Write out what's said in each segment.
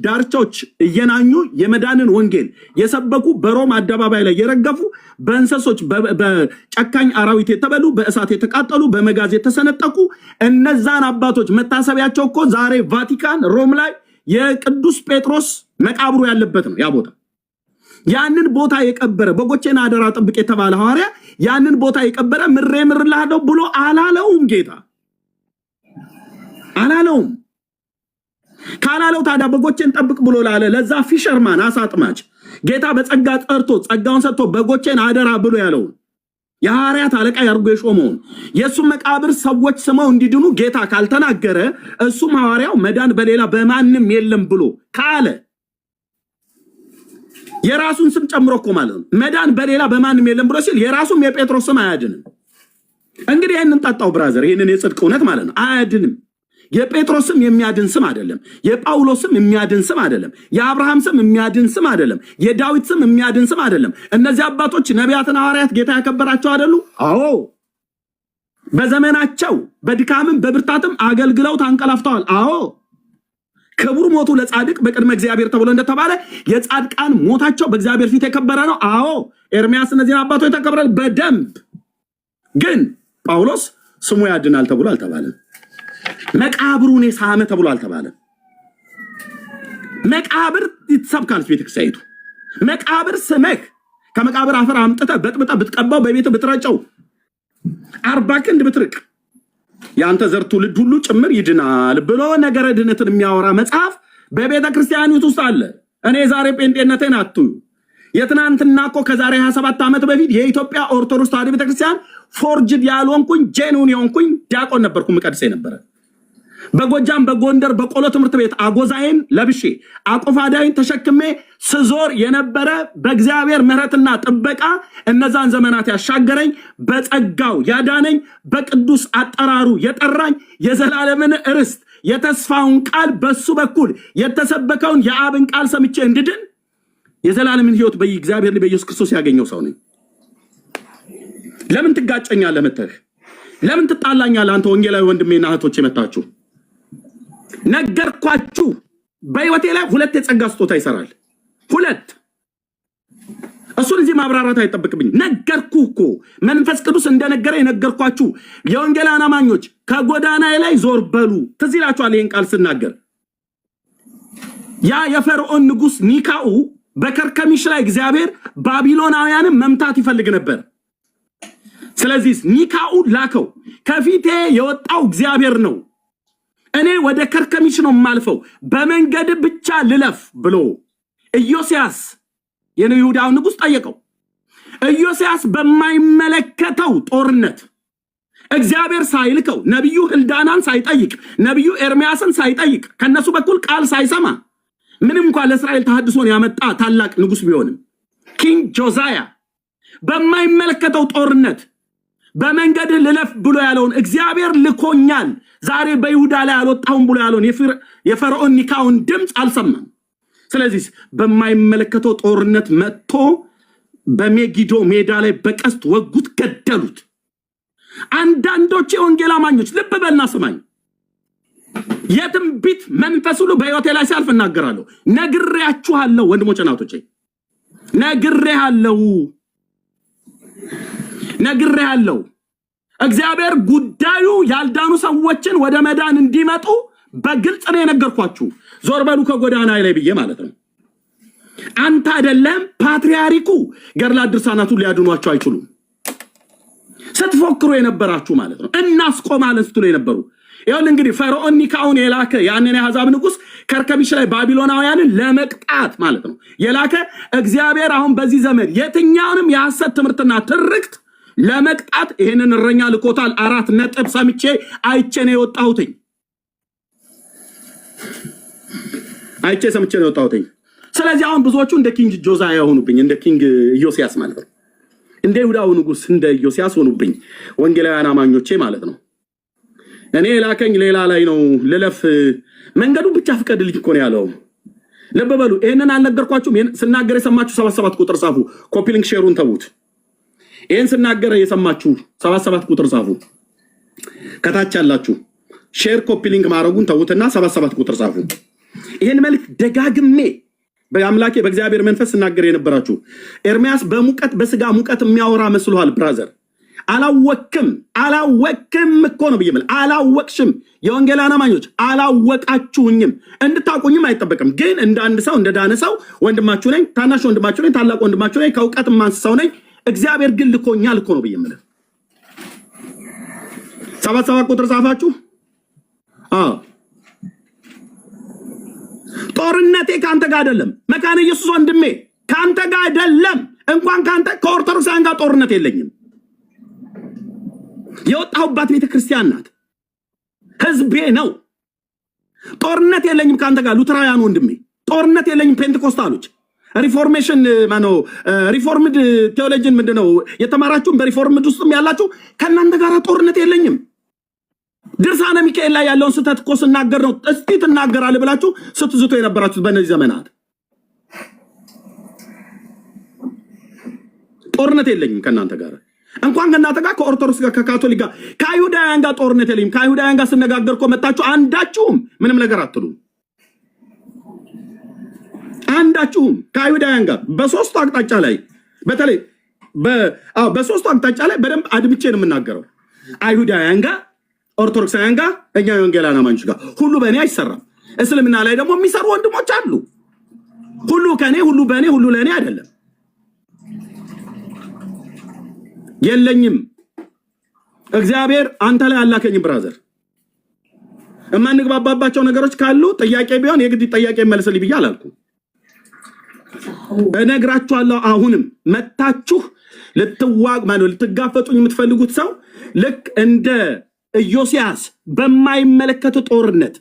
ዳርቻዎች እየናኙ የመዳንን ወንጌል የሰበኩ በሮም አደባባይ ላይ የረገፉ በእንሰሶች በጨካኝ አራዊት የተበሉ በእሳት የተቃጠሉ በመጋዝ የተሰነጠቁ እነዛን አባቶች መታሰቢያቸው እኮ ዛሬ ቫቲካን ሮም ላይ የቅዱስ ጴጥሮስ መቃብሩ ያለበት ነው ያ ቦታ። ያንን ቦታ የቀበረ በጎቼን አደራ ጥብቅ የተባለ ሐዋርያ ያንን ቦታ የቀበረ ምሬ ምርላለው ብሎ አላለውም። ጌታ አላለውም። ካላለው ታዲያ በጎቼን ጠብቅ ብሎ ላለ ለዛ ፊሸርማን አሳጥማች ጌታ በጸጋ ጠርቶ ጸጋውን ሰጥቶ በጎቼን አደራ ብሎ ያለው የሐዋርያት አለቃ ያርጎ የሾመውን የሱም መቃብር ሰዎች ስመው እንዲድኑ ጌታ ካልተናገረ እሱም ሐዋርያው መዳን በሌላ በማንም የለም ብሎ ካለ የራሱን ስም ጨምሮ እኮ ማለት ነው መዳን በሌላ በማንም የለም ብሎ ሲል የራሱም የጴጥሮስ ስም አያድንም። እንግዲህ ይሄንን ጣጣው ብራዘር ይሄንን የጽድቅ እውነት ማለት ነው አያድንም። የጴጥሮስም የሚያድን ስም አይደለም። የጳውሎስም የሚያድን ስም አይደለም። የአብርሃም ስም የሚያድን ስም አይደለም። የዳዊት ስም የሚያድን ስም አይደለም። እነዚህ አባቶች ነቢያትና ሐዋርያት ጌታ ያከበራቸው አይደሉ? አዎ በዘመናቸው በድካምም በብርታትም አገልግለው ታንቀላፍተዋል። አዎ ክቡር ሞቱ ለጻድቅ በቅድመ እግዚአብሔር ተብሎ እንደተባለ የጻድቃን ሞታቸው በእግዚአብሔር ፊት የከበረ ነው። አዎ ኤርሚያስ እነዚህን አባቶች ተከብረዋል በደንብ። ግን ጳውሎስ ስሙ ያድናል ተብሎ አልተባለም። መቃብሩን የሳመ ተብሎ አልተባለም። መቃብር ይተሰብካለች ቤተክርስቲያኒቱ። መቃብር ስመክ ከመቃብር አፈር አምጥተህ በጥብጠህ ብትቀባው በቤት ብትረጨው 40 ክንድ ብትርቅ ያንተ ዘር ትውልድ ሁሉ ጭምር ይድናል ብሎ ነገረ ድነትን የሚያወራ መጽሐፍ በቤተክርስቲያኒቱ ውስጥ አለ። እኔ ዛሬ ጴንጤነቴን አትዩ። የትናንትና እኮ ከዛሬ 27 ዓመት በፊት የኢትዮጵያ ኦርቶዶክስ ተዋሕዶ ቤተክርስቲያን ፎርጅድ ያልሆንኩኝ ጄኑን የሆንኩኝ ዲያቆን ነበርኩ። ምቀድሴ ነበረ። በጎጃም በጎንደር በቆሎ ትምህርት ቤት አጎዛይን ለብሼ አቆፋዳይን ተሸክሜ ስዞር የነበረ በእግዚአብሔር ምሕረትና ጥበቃ እነዛን ዘመናት ያሻገረኝ በጸጋው ያዳነኝ በቅዱስ አጠራሩ የጠራኝ የዘላለምን ርስት የተስፋውን ቃል በሱ በኩል የተሰበከውን የአብን ቃል ሰምቼ እንድድን የዘላለምን ሕይወት በእግዚአብሔር ላይ በኢየሱስ ክርስቶስ ያገኘው ሰው ነኝ። ለምን ትጋጨኛለህ? መተህ ለምን ትጣላኛለህ? አንተ ወንጌላዊ ወንድሜና እህቶቼ መጣችሁ ነገርኳችሁ። በህይወቴ ላይ 2 የጸጋ ስጦታ ይሰራል። 2 እሱን እዚህ ማብራራት አይጠብቅብኝ። ነገርኩህ እኮ መንፈስ ቅዱስ እንደነገረ የነገርኳችሁ። የወንጌላውያን አማኞች ከጎዳናዬ ላይ ዞር በሉ። ትዝ ይላችኋል ይሄን ቃል ስናገር ያ የፈርዖን ንጉስ ኒካኡ በከርከሚሽ ላይ እግዚአብሔር ባቢሎናውያንን መምታት ይፈልግ ነበር። ስለዚህ ኒካኡ ላከው። ከፊቴ የወጣው እግዚአብሔር ነው፣ እኔ ወደ ከርከሚሽ ነው ማልፈው፣ በመንገድ ብቻ ልለፍ ብሎ ኢዮስያስ የይሁዳው ንጉስ ጠየቀው። ኢዮስያስ በማይመለከተው ጦርነት እግዚአብሔር ሳይልከው ነብዩ ህልዳናን ሳይጠይቅ ነብዩ ኤርሚያስን ሳይጠይቅ ከነሱ በኩል ቃል ሳይሰማ ምንም እንኳን ለእስራኤል ተሐድሶን ያመጣ ታላቅ ንጉስ ቢሆንም ኪንግ ጆዛያ በማይመለከተው ጦርነት በመንገድ ልለፍ ብሎ ያለውን እግዚአብሔር ልኮኛል ዛሬ በይሁዳ ላይ አልወጣሁም ብሎ ያለውን የፈርዖን ኒካውን ድምጽ አልሰማም። ስለዚህ በማይመለከተው ጦርነት መጥቶ በሜጊዶ ሜዳ ላይ በቀስት ወጉት፣ ገደሉት። አንዳንዶች የወንጌል አማኞች ልብ በልና ስማኝ፣ የትንቢት መንፈስ ሁሉ በሕይወቴ ላይ ሲያልፍ እናገራለሁ። ነግሬያችኋለሁ ወንድሞቼ እናቶቼ፣ ነግሬያለሁ። እግዚአብሔር ጉዳዩ ያልዳኑ ሰዎችን ወደ መዳን እንዲመጡ በግልጽ ነው የነገርኳችሁ። ዞር በሉ ከጎዳና ላይ ብዬ ማለት ነው። አንተ አይደለም ፓትርያርኩ ገድላት ድርሳናቱን ሊያድኗቸው አይችሉም ስትፎክሩ የነበራችሁ ማለት ነው። እናስቆማለን ስትሉ የነበሩ ይሁን እንግዲህ ፈርዖን ኒካውን የላከ ያንን የአሕዛብ ንጉስ ከርከሚሽ ላይ ባቢሎናውያንን ለመቅጣት ማለት ነው የላከ እግዚአብሔር አሁን በዚህ ዘመን የትኛውንም የሐሰት ትምህርትና ትርክት ለመቅጣት ይሄንን እረኛ ልኮታል። 4 ነጥብ ሰምቼ አይቼ ነው የወጣሁትኝ። ስለዚህ አሁን ብዙዎቹ እንደ ኪንግ ጆዛያ ሆኑብኝ፣ እንደ ኪንግ ኢዮስያስ ማለት ነው። እንደ ይሁዳው ንጉስ እንደ ኢዮስያስ ሆኑብኝ ወንጌላውያን አማኞቼ ማለት ነው። እኔ ላከኝ ሌላ ላይ ነው ልለፍ፣ መንገዱን ብቻ ፍቀድልኝ እኮ ነው ያለው። ልብ በሉ። ይሄንን አልነገርኳችሁም? ይሄን ስናገር የሰማችሁ 77 ቁጥር ጻፉ። ኮፒ ሊንክ ሼሩን ተዉት። ይሄን ስናገር የሰማችሁ 77 ቁጥር ጻፉ። ከታች ያላችሁ ሼር ኮፒ ሊንክ ማድረጉን ተዉትና 77 ቁጥር ጻፉ። ይሄን መልክ ደጋግሜ በአምላኬ በእግዚአብሔር መንፈስ እናገር የነበራችሁ ኤርሚያስ በሙቀት በስጋ ሙቀት የሚያወራ መስሏል። ብራዘር አላወቅም እኮ ነው ብዬ አላወቅሽም። የወንጌል አማኞች አላወቃችሁኝም፣ እንድታውቁኝም አይጠበቅም። ግን እንደ አንድ ሰው እንደ ዳነ ሰው ወንድማችሁ ነኝ፣ ታናሽ ወንድማችሁ ነኝ፣ ታላቅ ወንድማችሁ ነኝ፣ ከእውቀት ማንስሰው ነኝ። እግዚአብሔር ግን ልኮኛል እኮ ነው ብዬ 7 ቁጥር ጻፋችሁ። ጦርነቴ ካንተ ጋር አይደለም። መካነ ኢየሱስ ወንድሜ ካንተ ጋር አይደለም። እንኳን ካንተ ከኦርቶዶክሳውያን ጋር ጦርነት የለኝም። የወጣሁባት ቤተክርስቲያን ናት፣ ህዝቤ ነው። ጦርነት የለኝም ካንተ ጋር ሉተራውያን ወንድሜ፣ ጦርነት የለኝም ፔንቴኮስታሎች፣ ሪፎርሜሽን ሪፎርምድ ቴዎሎጂን ምንድነው የተማራችሁም በሪፎርምድ ውስጥም ያላችሁ ከእናንተ ጋር ጦርነት የለኝም። ድርሳነ ሚካኤል ላይ ያለውን ስህተት እኮ ስናገር ነው እስቲ ትናገራለህ ብላችሁ ስትዝቶ የነበራችሁት በእነዚህ ዘመናት። ጦርነት የለኝም ከእናንተ ጋር፣ እንኳን ከእናንተ ጋር ከኦርቶዶክስ ጋር ከካቶሊክ ጋር ከአይሁዳውያን ጋር ጦርነት የለኝም። ከአይሁዳውያን ጋር ስነጋገር እኮ መጣችሁ አንዳችሁም ምንም ነገር አትሉም። አንዳችሁም ከአይሁዳውያን ጋር በሶስቱ አቅጣጫ ላይ በተለይ በሶስቱ አቅጣጫ ላይ በደንብ አድምቼ ነው የምናገረው። አይሁዳውያን ጋር፣ ኦርቶዶክሳውያን ጋር፣ እኛ የወንጌል አማኞች ጋር ሁሉ በእኔ አይሰራም። እስልምና ላይ ደግሞ የሚሰሩ ወንድሞች አሉ። ሁሉ ከኔ ሁሉ በእኔ ሁሉ ለእኔ አይደለም። የለኝም። እግዚአብሔር አንተ ላይ አላከኝም። ብራዘር የማንግባባባቸው ነገሮች ካሉ ጥያቄ ቢሆን የግድ ጥያቄ መልስልኝ ብዬ አላልኩም። እነግራችኋለሁ። አሁንም መታችሁ ልትጋፈጡኝ የምትፈልጉት ሰው ልክ እንደ ኢዮስያስ በማይመለከት ጦርነት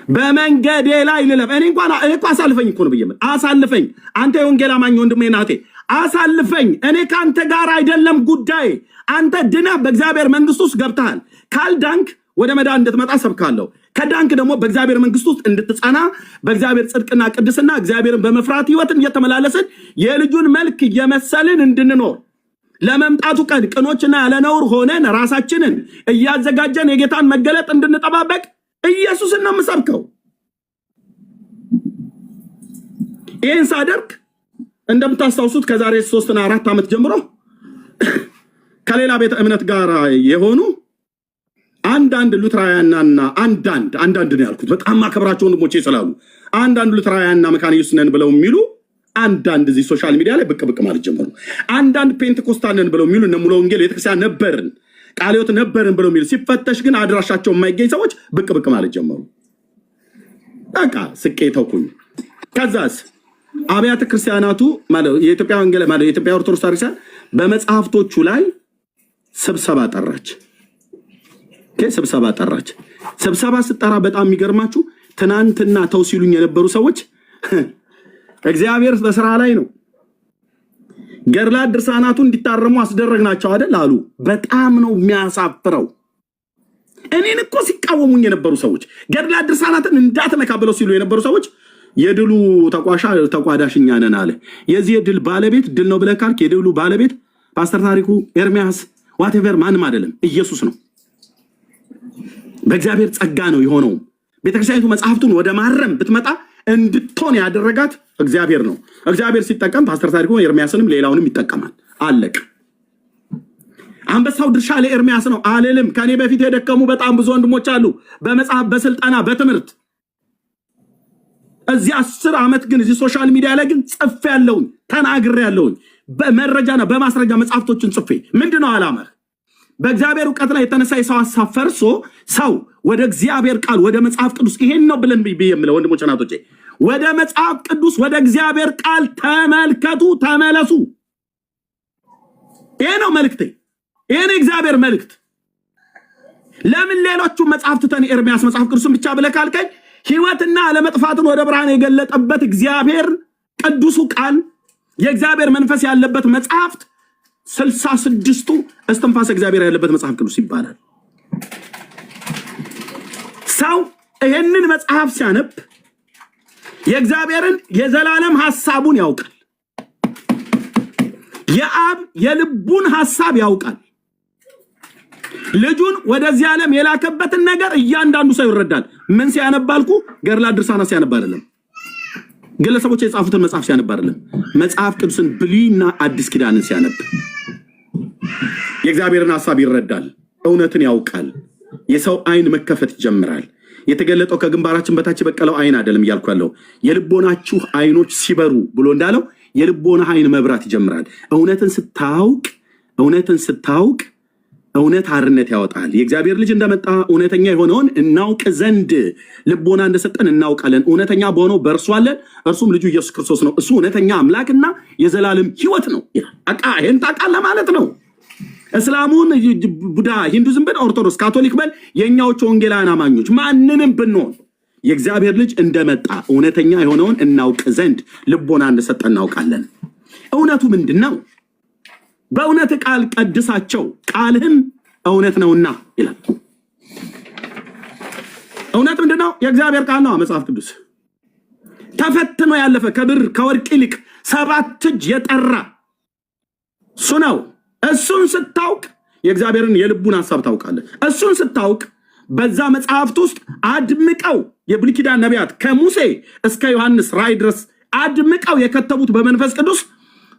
በመንገዴ ላይ ልለፍ። እኔ እኮ አሳልፈኝ እኮ ነው ብዬ አሳልፈኝ። አንተ የወንጌል አማኝ ወንድሜ ናቴ አሳልፈኝ። እኔ ከአንተ ጋር አይደለም ጉዳይ። አንተ ድነህ በእግዚአብሔር መንግስት ውስጥ ገብተሃል። ካልዳንክ ወደ መዳን እንድትመጣ ሰብካለሁ። ከዳንክ ደግሞ በእግዚአብሔር መንግስት ውስጥ እንድትጸና በእግዚአብሔር ጽድቅና ቅድስና እግዚአብሔርን በመፍራት ህይወትን እየተመላለስን የልጁን መልክ እየመሰልን እንድንኖር ለመምጣቱ ቀን ቅኖችና ያለነውር ሆነን ራሳችንን እያዘጋጀን የጌታን መገለጥ እንድንጠባበቅ ኢየሱስን ነው የምሰብከው። ይህን ሳደርግ እንደምታስታውሱት ከዛሬ 3 እና 4 ዓመት ጀምሮ ከሌላ ቤተ እምነት ጋር የሆኑ አንዳንድ ሉተራውያንና አንዳንድ ነው ያልኩት፣ በጣም ማከብራቸው ወንድሞቼ ስላሉ አንዳንድ ሉተራውያንና መካነ ኢየሱስ ነን ብለው የሚሉ አንዳንድ እዚህ ሶሻል ሚዲያ ላይ ብቅ ማለት ጀመሩ። አንዳንድ ፔንቴኮስታል ነን ብለው የሚሉ እነ ሙሉ ወንጌል ቤተክርስቲያን ነበርን ቃለ ሕይወት ነበርን ብለው የሚሉ ሲፈተሽ ግን አድራሻቸው የማይገኝ ሰዎች ብቅ ማለት ጀመሩ። በቃ ስቄ ተውኩኝ። ከዛስ አብያተ ክርስቲያናቱ ማለት የኢትዮጵያ ወንጌል ማለት የኢትዮጵያ ኦርቶዶክስ ቤተክርስቲያን በመጽሐፍቶቹ ላይ ስብሰባ ጠራች። ስብሰባ ስጠራ በጣም የሚገርማችሁ ትናንትና ተው ሲሉኝ የነበሩ ሰዎች እግዚአብሔር በስራ ላይ ነው። ገድላት ድርሳናቱ እንዲታረሙ አስደረግናቸው አይደል አሉ። በጣም ነው የሚያሳፍረው። እኔን እኮ ሲቃወሙኝ የነበሩ ሰዎች ገድላት ድርሳናትን እንዳትነካ ብለው ሲሉ የነበሩ ሰዎች የድሉ ተቋዳሽኛ ነን አለ። የዚህ የድል ባለቤት ድል ነው ብለህ ካልክ የድሉ ባለቤት ፓስተር ታሪኩ፣ ኤርሚያስ፣ ዋቴቨር ማንም አይደለም፣ ኢየሱስ ነው። በእግዚአብሔር ጸጋ ነው የሆነው። ቤተክርስቲያኒቱ መጽሐፍቱን ወደ ማረም ብትመጣ እንድትሆን ያደረጋት እግዚአብሔር ነው። እግዚአብሔር ሲጠቀም ፓስተር ታሪኩ ኤርሚያስንም ሌላውንም ይጠቀማል። አለቅ። አንበሳው ድርሻ ለኤርሚያስ ነው አልልም። ከኔ በፊት የደከሙ በጣም ብዙ ወንድሞች አሉ፣ በመጽሐፍ በስልጠና በትምህርት። እዚህ 10 ዓመት ግን እዚህ ሶሻል ሚዲያ ላይ ግን ጽፌ ያለውን ተናግሬ ያለውን በመረጃና በማስረጃ መጽሐፍቶችን ጽፌ ምንድነው ዓላማህ? በእግዚአብሔር ዕውቀት ላይ የተነሳ የሰው ሐሳብ ፈርሶ ሰው ወደ እግዚአብሔር ቃል ወደ መጽሐፍ ቅዱስ ይሄን ነው ብለን ብየምለው ወንድሞች እናቶቼ፣ ወደ መጽሐፍ ቅዱስ ወደ እግዚአብሔር ቃል ተመልከቱ፣ ተመለሱ። ይሄ ነው መልእክቴ። ይሄ ነው እግዚአብሔር መልእክት። ለምን ሌሎቹ መጽሐፍት ተን ኤርሚያስ መጽሐፍ ቅዱስን ብቻ ብለህ ካልከኝ ሕይወትና ለመጥፋትን ወደ ብርሃን የገለጠበት እግዚአብሔር ቅዱሱ ቃል የእግዚአብሔር መንፈስ ያለበት መጽሐፍት 66ቱ እስትንፋሰ እግዚአብሔር ያለበት መጽሐፍ ቅዱስ ይባላል። ሰው ይሄንን መጽሐፍ ሲያነብ የእግዚአብሔርን የዘላለም ሐሳቡን ያውቃል። የአብ የልቡን ሐሳብ ያውቃል። ልጁን ወደዚህ ዓለም የላከበትን ነገር እያንዳንዱ ሰው ይረዳል። ምን ሲያነባልኩ ገድላት ድርሳናት ሲያነባ አይደለም፣ ግለሰቦች የጻፉትን መጽሐፍ ሲያነባ አይደለም፣ መጽሐፍ ቅዱስን ብሉይና አዲስ ኪዳንን ሲያነብ የእግዚአብሔርን ሐሳብ ይረዳል፣ እውነትን ያውቃል። የሰው አይን መከፈት ይጀምራል። የተገለጠው ከግንባራችን በታች በቀለው አይን አይደለም እያልኩ ያለው የልቦናችሁ አይኖች ሲበሩ ብሎ እንዳለው የልቦና አይን መብራት ይጀምራል። እውነትን ስታውቅ እውነት አርነት ያወጣል። የእግዚአብሔር ልጅ እንደመጣ እውነተኛ የሆነውን እናውቅ ዘንድ ልቦና እንደሰጠን እናውቃለን። እውነተኛ በሆነው በእርሱ አለን፣ እርሱም ልጁ ኢየሱስ ክርስቶስ ነው። እሱ እውነተኛ አምላክና የዘላለም ሕይወት ነው። ይህን ታውቃለህ ማለት ነው። እስላሙን፣ ቡዳ፣ ሂንዱዝም በል ኦርቶዶክስ፣ ካቶሊክ በል የእኛዎቹ ወንጌላውያን አማኞች ማንንም ብንሆን የእግዚአብሔር ልጅ እንደመጣ እውነተኛ የሆነውን እናውቅ ዘንድ ልቦና እንደሰጠን እናውቃለን። እውነቱ ምንድን ነው? በእውነት ቃል ቀድሳቸው ቃልህም እውነት ነውና ይላል። እውነት ምንድን ነው? የእግዚአብሔር ቃል ነው። መጽሐፍ ቅዱስ ተፈትኖ ያለፈ ከብር ከወርቅ ይልቅ 7 እጅ የጠራ እሱ ነው። እሱን ስታውቅ የእግዚአብሔርን የልቡን ሐሳብ ታውቃለህ። እሱን ስታውቅ በዛ መጽሐፍት ውስጥ አድምቀው የብሉይ ኪዳን ነቢያት ከሙሴ እስከ ዮሐንስ ራእይ ድረስ አድምቀው የከተቡት በመንፈስ ቅዱስ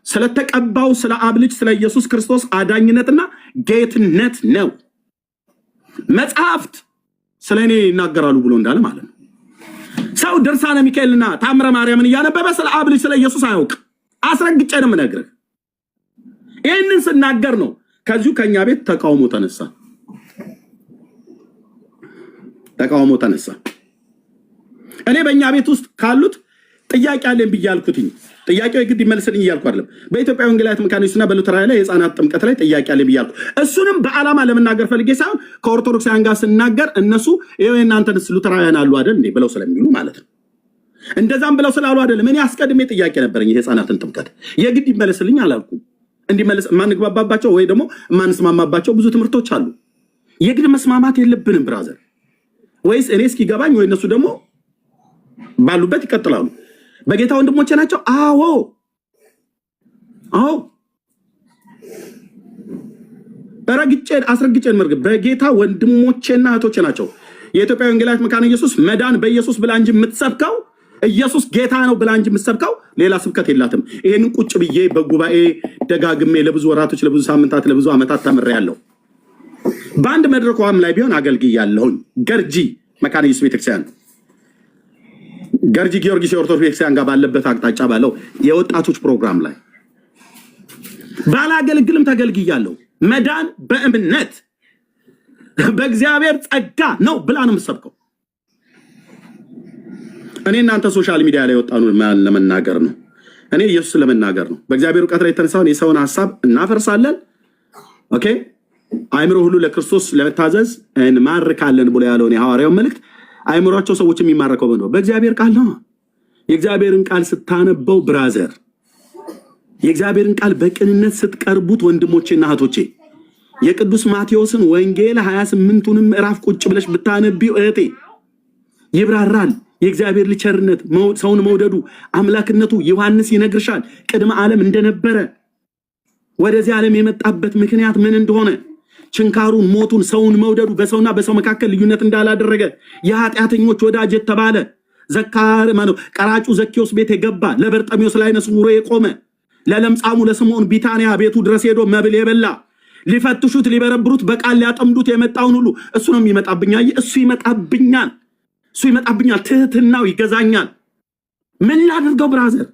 ስለተቀባው ስለ አብ ልጅ ስለ ኢየሱስ ክርስቶስ አዳኝነትና ጌትነት ነው። መጽሐፍት ስለ እኔ ይናገራሉ ብሎ እንዳለ ማለት ነው። ሰው ድርሳነ ሚካኤልና ታምረ ማርያምን እያነበበ ስለ አብ ልጅ ስለ ኢየሱስ አያውቅ። አስረግጬ ነው የምነግርህ። ይህንን ስናገር ነው ከዚሁ ከኛ ቤት ተቃውሞ ተነሳ። እኔ በእኛ ቤት ውስጥ ካሉት ጥያቄ አለኝ ብዬ አልኩትኝ። ጥያቄው የግድ ይመልስልኝ እያልኩ አይደለም። በኢትዮጵያ ወንጌላዊት መካነ ኢየሱስና በሉተራውያን ላይ የህፃናት ጥምቀት ላይ ጥያቄ አለኝ ብዬ አልኩ። እሱንም በዓላማ ለመናገር ፈልጌ ሳይሆን ከኦርቶዶክሳውያን ጋር ስናገር እነሱ ይኸው እናንተንስ ሉተራውያን አሉ አይደል እንዴ ብለው ስለሚሉ ማለት ነው። እንደዛም ብለው ስላሉ አይደለም። እኔ አስቀድሜ ጥያቄ ነበረኝ። የህፃናትን ጥምቀት የግድ ይመልስልኝ አላልኩም። እንዲመለስ ማንግባባባቸው ወይ ደግሞ ማንስማማባቸው ብዙ ትምህርቶች አሉ። የግድ መስማማት የለብንም ብራዘር። ወይስ እኔ እስኪገባኝ ወይ እነሱ ደግሞ ባሉበት ይቀጥላሉ። በጌታ ወንድሞቼ ናቸው። አዎ አስረግጬ መርግ በጌታ ወንድሞቼና እህቶቼ ናቸው። የኢትዮጵያ ወንጌላዊት መካነ ኢየሱስ መዳን በኢየሱስ ብላ እንጂ የምትሰብከው ኢየሱስ ጌታ ነው ብላ እንጂ የምትሰብከው ሌላ ስብከት የላትም። ይሄንን ቁጭ ብዬ በጉባኤ ደጋግሜ ለብዙ ወራቶች፣ ለብዙ ሳምንታት፣ ለብዙ ዓመታት ተምሬያለሁ። በአንድ መድረኳም ላይ ቢሆን አገልግያለሁኝ። ገርጂ መካነ ኢየሱስ ቤተክርስቲያን ገርጂ ጊዮርጊስ የኦርቶዶክስ ቤተክርስቲያን ጋር ባለበት አቅጣጫ ባለው የወጣቶች ፕሮግራም ላይ ባላገለግልም ተገልግያለሁ። መዳን በእምነት በእግዚአብሔር ጸጋ ነው ብላ ነው የምትሰብከው። እኔ እናንተ ሶሻል ሚዲያ ላይ ወጣኑ ለመናገር ነው። እኔ ኢየሱስ ለመናገር ነው። በእግዚአብሔር ዕውቀት ላይ የተነሳውን የሰውን ሐሳብ እናፈርሳለን። ኦኬ አይምሮ ሁሉ ለክርስቶስ ለመታዘዝ እንማርካለን ብሎ ያለውን የሐዋርያው መልእክት አይምሮአቸው ሰዎች የሚማረከው ነው በእግዚአብሔር ቃል ነው። የእግዚአብሔርን ቃል ስታነበው ብራዘር፣ የእግዚአብሔርን ቃል በቅንነት ስትቀርቡት ወንድሞቼና እህቶቼ፣ የቅዱስ ማቴዎስን ወንጌል 28ቱንም ምዕራፍ ቁጭ ብለሽ ብታነቢው እህቴ ይብራራል። የእግዚአብሔር ልጅ ቸርነት፣ ሰውን መውደዱ፣ አምላክነቱ ዮሐንስ ይነግርሻል። ቅድመ ዓለም እንደነበረ ወደዚህ ዓለም የመጣበት ምክንያት ምን እንደሆነ፣ ችንካሩን፣ ሞቱን፣ ሰውን መውደዱ፣ በሰውና በሰው መካከል ልዩነት እንዳላደረገ፣ የኃጢአተኞች ወዳጅ የተባለ ቀራጩ ዘኬዎስ ቤት የገባ፣ ለበርጠሚዎስ ለዓይነ ስውሩ የቆመ፣ ለለምጻሙ ለስምዖን ቢታንያ ቤቱ ድረስ ሄዶ መብል የበላ፣ ሊፈትሹት ሊበረብሩት በቃል ሊያጠምዱት የመጣውን ሁሉ እሱ ነው የሚመጣብኝ። እሱ ይመጣብኛል፣ ትህትናው ይገዛኛል። ምን ላድርገው ብራዘር?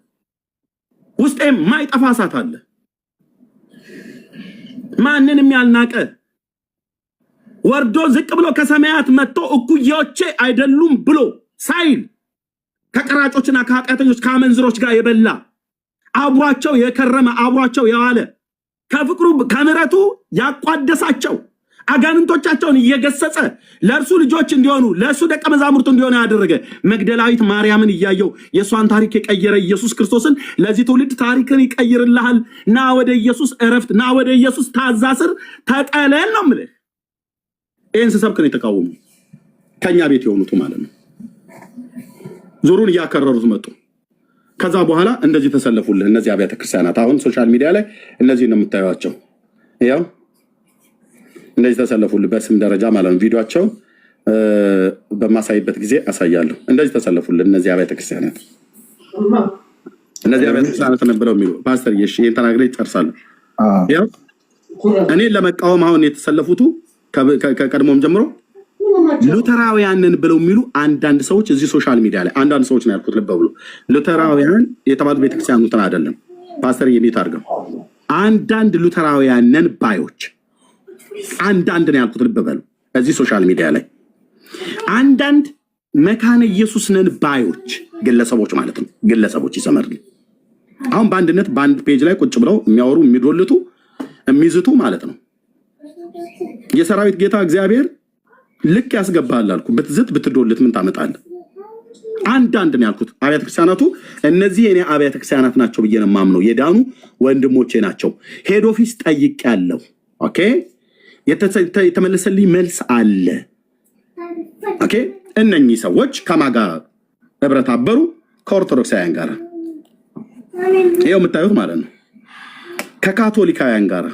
ውስጤም ማይጠፋ እሳት አለ። ማንንም ያልናቀ ወርዶ ዝቅ ብሎ ከሰማያት መጥቶ እኩዮቼ አይደሉም ብሎ ሳይል ከቀራጮችና ከኃጢአተኞች ከአመንዝሮች ጋር የበላ አብሯቸው የከረመ አብሯቸው የዋለ ከፍቅሩ ከምሕረቱ ያቋደሳቸው አጋንንቶቻቸውን እየገሰጸ ለእርሱ ልጆች እንዲሆኑ ለእሱ ደቀ መዛሙርቱ እንዲሆኑ ያደረገ መግደላዊት ማርያምን እያየው የእሷን ታሪክ የቀየረ ኢየሱስ ክርስቶስን ለዚህ ትውልድ ታሪክን ይቀይርልሃል። ና ወደ ኢየሱስ እረፍት፣ ና ወደ ኢየሱስ ታዛ ስር ተጠለል ነው የምልህ። ይህን ስሰብክ ነው የተቃወሙ ከኛ ቤት የሆኑት ማለት ነው። ዙሩን እያከረሩት መጡ። ከዛ በኋላ እንደዚህ ተሰለፉልህ እነዚህ አብያተ ክርስቲያናት። አሁን ሶሻል ሚዲያ ላይ እነዚህ ነው የምታዩቸው። ያው እንደዚህ ተሰለፉልህ በስም ደረጃ ማለት ነው። ቪዲዮአቸው በማሳይበት ጊዜ አሳያለሁ። እንደዚህ ተሰለፉልህ እነዚህ አብያተ ክርስቲያናት እነዚህ አብያተ ክርስቲያናት ብለው የሚሉ ፓስተር ይሄን ተናግሬ ይጨርሳሉ። ያው እኔ ለመቃወም አሁን የተሰለፉቱ ከቀድሞም ጀምሮ ሉተራውያንን ብለው የሚሉ አንዳንድ ሰዎች እዚህ ሶሻል ሚዲያ ላይ አንዳንድ ሰዎች ነው ያልኩት። ልብ ብሎ ሉተራውያን የተባሉ ቤተክርስቲያኑትን አይደለም ፓስተር የሚት አድርገው አንዳንድ ሉተራውያንን ባዮች አንዳንድ ነው ያልኩት። ልብ በሉ እዚህ ሶሻል ሚዲያ ላይ አንዳንድ መካነ ኢየሱስ ነን ባዮች ግለሰቦች ማለት ነው። ግለሰቦች ይሰመርልኝ አሁን በአንድነት በአንድ ፔጅ ላይ ቁጭ ብለው የሚያወሩ የሚዶልቱ የሚዝቱ ማለት ነው። የሰራዊት ጌታ እግዚአብሔር ልክ ያስገባል አልኩ። ብትዝት ብትዶልት ምን ታመጣለህ? አንዳንድ ነው ያልኩት። አብያተ ክርስቲያናቱ እነዚህ የኔ አብያተ ክርስቲያናት ናቸው ብዬ ነው የማምነው። የዳኑ ወንድሞቼ ናቸው። ሄድ ኦፊስ ጠይቄያለሁ። ኦኬ የተመለሰልኝ መልስ አለ። ኦኬ እነኚህ ሰዎች ከማጋ ህብረት አበሩ ከኦርቶዶክሳውያን ጋር ይሄው የምታዩት ማለት ነው። ከካቶሊካውያን ጋር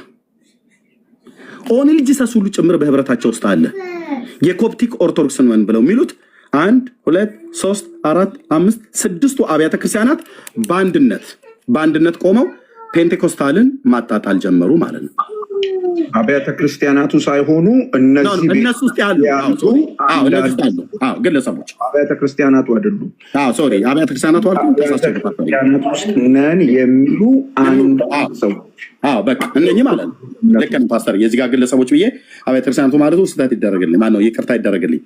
ኦንሊ ጂሰስ ሁሉ ጭምር በህብረታቸው ውስጥ አለ። የኮፕቲክ ኦርቶዶክስን ምን ብለው የሚሉት 1 2 3 4 5 6 አብያተ ክርስቲያናት በአንድነት ቆመው ፔንቴኮስታልን ማጣጣል ጀመሩ ማለት ነው። አብያተ ክርስቲያናቱ ሳይሆኑ እነሱ ውስጥ ያሉ ግለሰቦች አብያተ ክርስቲያናቱ አይደሉም። ሶሪ አብያተ ክርስቲያናቱ ነን የሚሉ አንድ ሰዎች በቃ እነኚህ ማለት ነው። ልክ ነው ፓስተር። የዚህ ጋር ግለሰቦች ብዬ አብያተ ክርስቲያናቱ ማለት ስህተት ይደረግልኝ ማነው ይቅርታ ይደረግልኝ።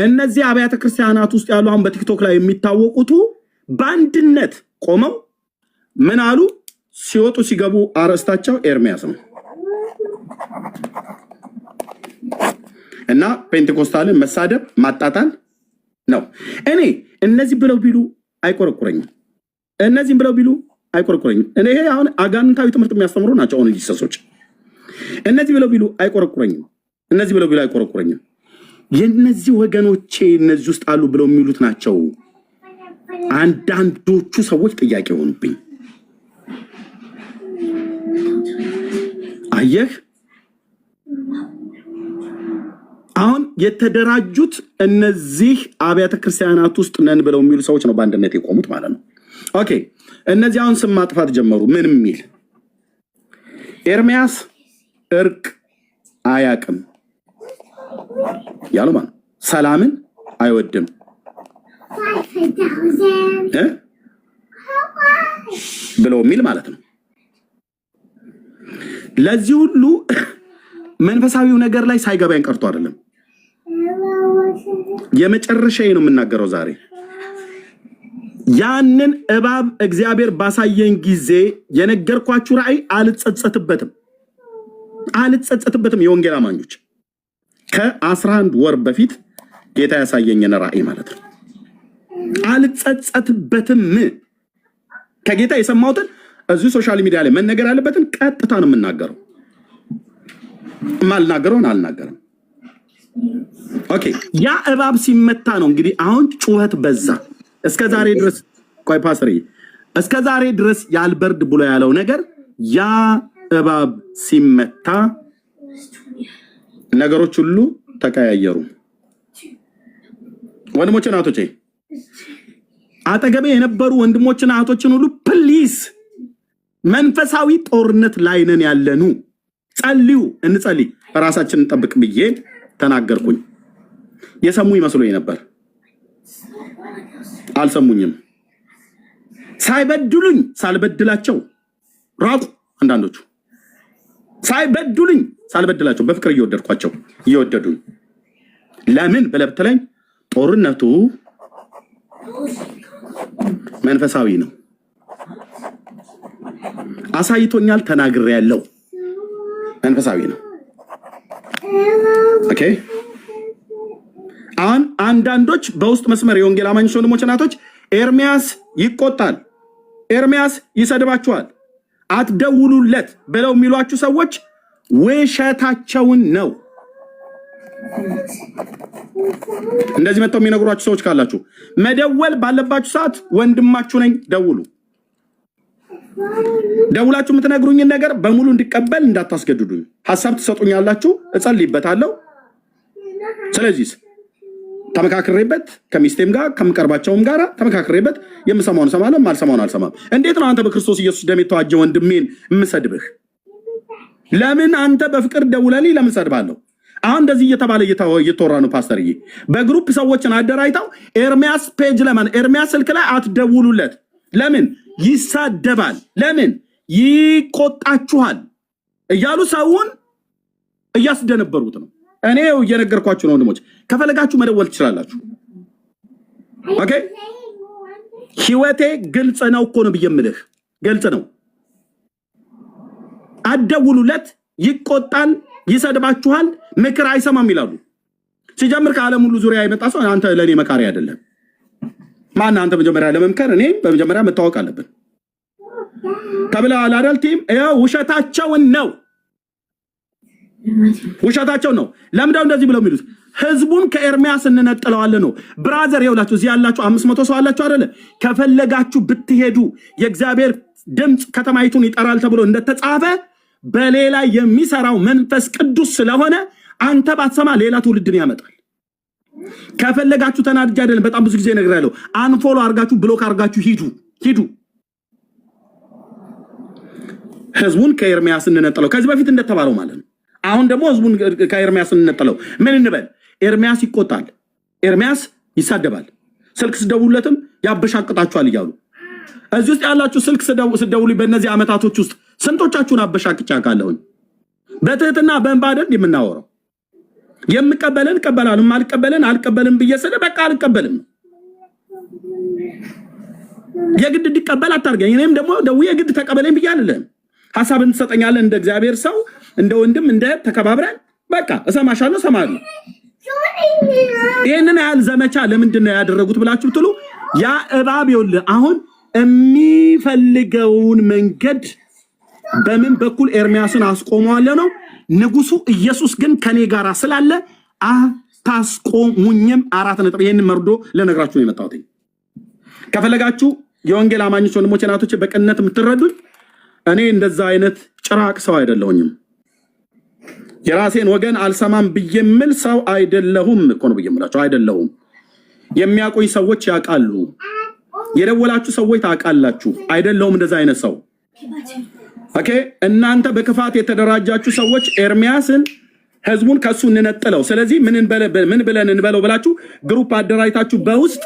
እነዚህ አብያተ ክርስቲያናት ውስጥ ያሉ አሁን በቲክቶክ ላይ የሚታወቁቱ በአንድነት ቆመው ምን አሉ? ሲወጡ ሲገቡ አርዕስታቸው ኤርሚያስ ነው እና ፔንቴኮስታልን መሳደብ ማጣጣል ነው። እኔ እነዚህ ብለው ቢሉ አይቆረቁረኝም። እነዚህም ብለው ቢሉ አይቆረቁረኝም። እኔ ይሄ አሁን አጋንንታዊ ትምህርት የሚያስተምሩ ናቸው። አሁን ጂሰሶች እነዚህ ብለው ቢሉ አይቆረቁረኝም። እነዚህ ብለው ቢሉ አይቆረቁረኝም። የነዚህ ወገኖቼ እነዚህ ውስጥ አሉ ብለው የሚሉት ናቸው አንዳንዶቹ ሰዎች ጥያቄ ሆኑብኝ። አየህ አሁን የተደራጁት እነዚህ አብያተ ክርስቲያናት ውስጥ ነን ብለው የሚሉ ሰዎች ነው በአንድነት የቆሙት ማለት ነው። ኦኬ እነዚህ አሁን ስም ማጥፋት ጀመሩ። ምን የሚል ኤርሚያስ እርቅ አያቅም ያሉ ማለት ሰላምን አይወድም ብለው የሚል ማለት ነው። ለዚህ ሁሉ መንፈሳዊው ነገር ላይ ሳይገባኝ ቀርቶ አይደለም። የመጨረሻዬ ነው የምናገረው ዛሬ። ያንን እባብ እግዚአብሔር ባሳየኝ ጊዜ የነገርኳችሁ ራእይ አልጸጸትበትም። የወንጌል አማኞች ከ11 ወር በፊት ጌታ ያሳየኝን ራእይ ማለት ነው። አልጸጸትበትም። ከጌታ የሰማሁትን እዚህ ሶሻል ሚዲያ ላይ መነገር ያለበትን ቀጥታ ነው የምናገረው። ማልናገረውን አልናገርም። ኦኬ ያ እባብ ሲመታ ነው እንግዲህ አሁን ጩኸት በዛ። እስከ ዛሬ ድረስ ቆይ ፓስተር እስከ ዛሬ ድረስ ያልበርድ ብሎ ያለው ነገር ያ እባብ ሲመታ ነገሮች ሁሉ ተቀያየሩ። ወንድሞችና እህቶቼ አጠገቤ የነበሩ ወንድሞችና እህቶችን ሁሉ ፕሊዝ መንፈሳዊ ጦርነት ላይ ነን ያለኑ፣ ጸልዩ፣ እንጸልይ፣ ራሳችንን እንጠብቅ ብዬ ተናገርኩኝ። የሰሙ ይመስሎኝ ነበር፣ አልሰሙኝም። ሳይበድሉኝ ሳልበድላቸው ራቁ። አንዳንዶቹ ሳይበድሉኝ ሳልበድላቸው በፍቅር እየወደድኳቸው እየወደዱኝ። ለምን ብለህ ብትለኝ ጦርነቱ መንፈሳዊ ነው። አሳይቶኛል፣ ተናግሬያለሁ። መንፈሳዊ ነው። ኦኬ አሁን አንዳንዶች በውስጥ መስመር የወንጌል አማኞች ወንድሞች እናቶች ኤርሚያስ ይቆጣል፣ ኤርሚያስ ይሰድባችኋል፣ አትደውሉለት ብለው የሚሏችሁ ሰዎች ውሸታቸውን ነው። እንደዚህ መጥተው የሚነግሯችሁ ሰዎች ካላችሁ መደወል ባለባችሁ ሰዓት ወንድማችሁ ነኝ ደውሉ። ደውላችሁ የምትነግሩኝን ነገር በሙሉ እንዲቀበል እንዳታስገድዱኝ። ሐሳብ ትሰጡኛላችሁ፣ እጸልይበታለሁ። ስለዚህ ተመካክሬበት ከሚስቴም ጋር ከምቀርባቸውም ጋር ተመካክሬበት የምሰማውን እሰማለሁ፣ የማልሰማውን አልሰማም። እንዴት ነው አንተ በክርስቶስ ኢየሱስ ደም የተዋጀ ወንድሜን የምሰድብህ? ለምን አንተ በፍቅር ደውለልኝ ለምን ሰድባለሁ? አሁን እንደዚህ እየተባለ እየተወራ ነው ፓስተርዬ። በግሩፕ ሰዎችን አደራጅተው ኤርሚያስ ፔጅ ለማን ኤርሚያስ ስልክ ላይ አትደውሉለት። ለምን ይሳደባል፣ ለምን ይቆጣችኋል እያሉ ሰውን እያስደነበሩት ነው። እኔ እየነገርኳችሁ ነው ወንድሞች፣ ከፈለጋችሁ መደወል ትችላላችሁ። ኦኬ ህይወቴ ግልጽ ነው እኮ ነው ብዬ የምልህ ግልጽ ነው። አትደውሉለት፣ ይቆጣል፣ ይሰድባችኋል፣ ምክር አይሰማም ይላሉ። ሲጀምር ከዓለም ሁሉ ዙሪያ የመጣ ሰው አንተ ለእኔ መካሪ አይደለም። ማን አንተ መጀመሪያ ለመምከር? እኔ በመጀመሪያ መታወቅ አለብን ተብለሃል አይደል? ቲም ውሸታቸውን ነው ውሸታቸው ነው። ለምንድነው እንደዚህ ብለው የሚሉት? ህዝቡን ከኤርሚያስ እንነጥለዋለን ነው። ብራዘር ይኸውላችሁ፣ እዚህ ያላችሁ 500 ሰው አላችሁ አይደለ? ከፈለጋችሁ ብትሄዱ የእግዚአብሔር ድምፅ ከተማይቱን ይጠራል ተብሎ እንደተጻፈ በሌላ የሚሰራው መንፈስ ቅዱስ ስለሆነ አንተ ባትሰማ ሌላ ትውልድን ያመጣል። ከፈለጋችሁ ተናድጄ አይደለም፣ በጣም ብዙ ጊዜ ነግራለሁ። አንፎሎ አርጋችሁ ብሎክ አርጋችሁ ሂዱ። ህዝቡን ከኤርሚያስ እንነጥለው፣ ከዚህ በፊት እንደተባለው ማለት ነው። አሁን ደግሞ ህዝቡን ከኤርሚያስ እንነጥለው። ምን እንበል? ኤርሚያስ ይቆጣል፣ ኤርሚያስ ይሳደባል፣ ስልክ ስደውሉለትም ያበሻቅጣችኋል እያሉ እዚህ ውስጥ ያላችሁ ስልክ ስደውሉ በእነዚህ ዓመታቶች ውስጥ ስንቶቻችሁን አበሻቅጫ ካለሁኝ? በትህትና በእንባ አይደል የምናወራው? የምቀበልን እቀበላለሁ፣ የማልቀበልን አልቀበልም ብዬ ስለ በቃ አልቀበልም። የግድ እንዲቀበል አታርገኝ። እኔም ደግሞ ደውዬ የግድ ተቀበለኝ ብዬ አይደለም። ሐሳብን ትሰጠኛለህ እንደ እግዚአብሔር ሰው፣ እንደ ወንድም፣ እንደ ተከባብረን በቃ እሰማሻለሁ፣ እሰማለሁ። ይህንን ያህል ዘመቻ ለምንድን ነው ያደረጉት ብላችሁ ብትሉ ያ እባብ ይኸውልህ አሁን የሚፈልገውን መንገድ በምን በኩል ኤርሚያስን አስቆመዋለሁ ነው። ንጉሱ ኢየሱስ ግን ከኔ ጋር ስላለ አታስቆሙኝም። 4 ነጥብ። ይሄንን መርዶ ለነግራችሁ ነው የመጣሁት። ከፈለጋችሁ የወንጌል አማኞች ወንድሞቼ እናቶቼ በቅንነት የምትረዱኝ፣ እኔ እንደዛ አይነት ጭራቅ ሰው አይደለሁኝም። የራሴን ወገን አልሰማም ብዬ የምል ሰው አይደለሁም እኮ ነው ብዬ የምላችሁ አይደለሁም። የሚያቆይ ሰዎች ያውቃሉ። የደወላችሁ ሰዎች ታውቃላችሁ። አይደለሁም እንደዛ አይነት ሰው። ኦኬ እናንተ በክፋት የተደራጃችሁ ሰዎች ኤርሚያስን ህዝቡን ከሱ እንነጥለው፣ ስለዚህ ምን ብለን እንበለው ብላችሁ ግሩፕ አደራጅታችሁ በውስጥ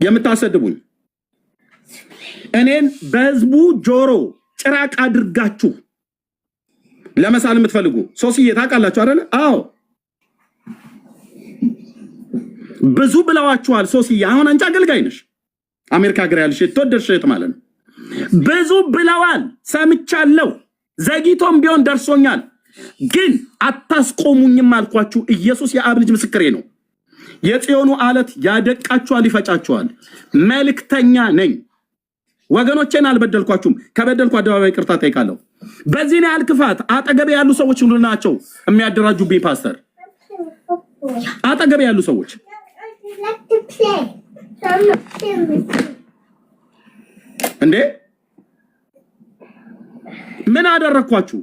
የምታሰድቡኝ እኔን በህዝቡ ጆሮ ጭራቅ አድርጋችሁ ለመሳል የምትፈልጉ ሶስዬ ታውቃላችሁ አይደል? አዎ ብዙ ብለዋችኋል። ሶስዬ አሁን አንቺ አገልጋይ ነሽ፣ አሜሪካ ሀገር ያለሽ የተወደድሽ እህት ማለት ነው። ብዙ ብለዋል፣ ሰምቻለሁ፣ ዘግይቶም ቢሆን ደርሶኛል። ግን አታስቆሙኝም አልኳችሁ። ኢየሱስ የአብ ልጅ ምስክሬ ነው። የጽዮኑ አለት ያደቃችኋል፣ ይፈጫችኋል። መልእክተኛ ነኝ። ወገኖቼን አልበደልኳችሁም። ከበደልኩ አደባባይ ይቅርታ ጠይቃለሁ። በዚህ ነው ያህል ክፋት አጠገቤ ያሉ ሰዎች ሁሉ ናቸው የሚያደራጁብኝ። ፓስተር አጠገቤ ያሉ ሰዎች እንዴ ምን አደረኳችሁ?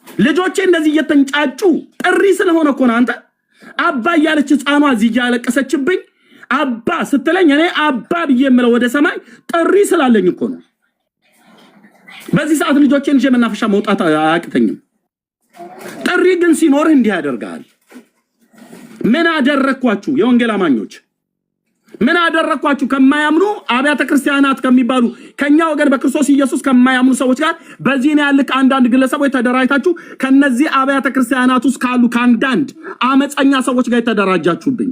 ልጆቼ እንደዚህ እየተንጫጩ ጥሪ ስለሆነ እኮ ነው። አንተ አባ እያለች ህፃኗ እዚህ እያለቀሰችብኝ አባ ስትለኝ እኔ አባ ብዬ የምለው ወደ ሰማይ ጥሪ ስላለኝ እኮ ነው። በዚህ ሰዓት ልጆቼን ይዤ መናፈሻ መውጣት አያቅተኝም። ጥሪ ግን ሲኖርህ እንዲህ ያደርጋል። ምን አደረኳችሁ? የወንጌል አማኞች ምን አደረኳችሁ? ከማያምኑ አብያተ ክርስቲያናት ከሚባሉ ከኛ ወገን በክርስቶስ ኢየሱስ ከማያምኑ ሰዎች ጋር በዚህ ነው ያልክ አንዳንድ ግለሰቦች ተደራጅታችሁ ከነዚህ አብያተ ክርስቲያናት ውስጥ ካሉ ከአንዳንድ አመፀኛ ሰዎች ጋር ተደራጃችሁብኝ።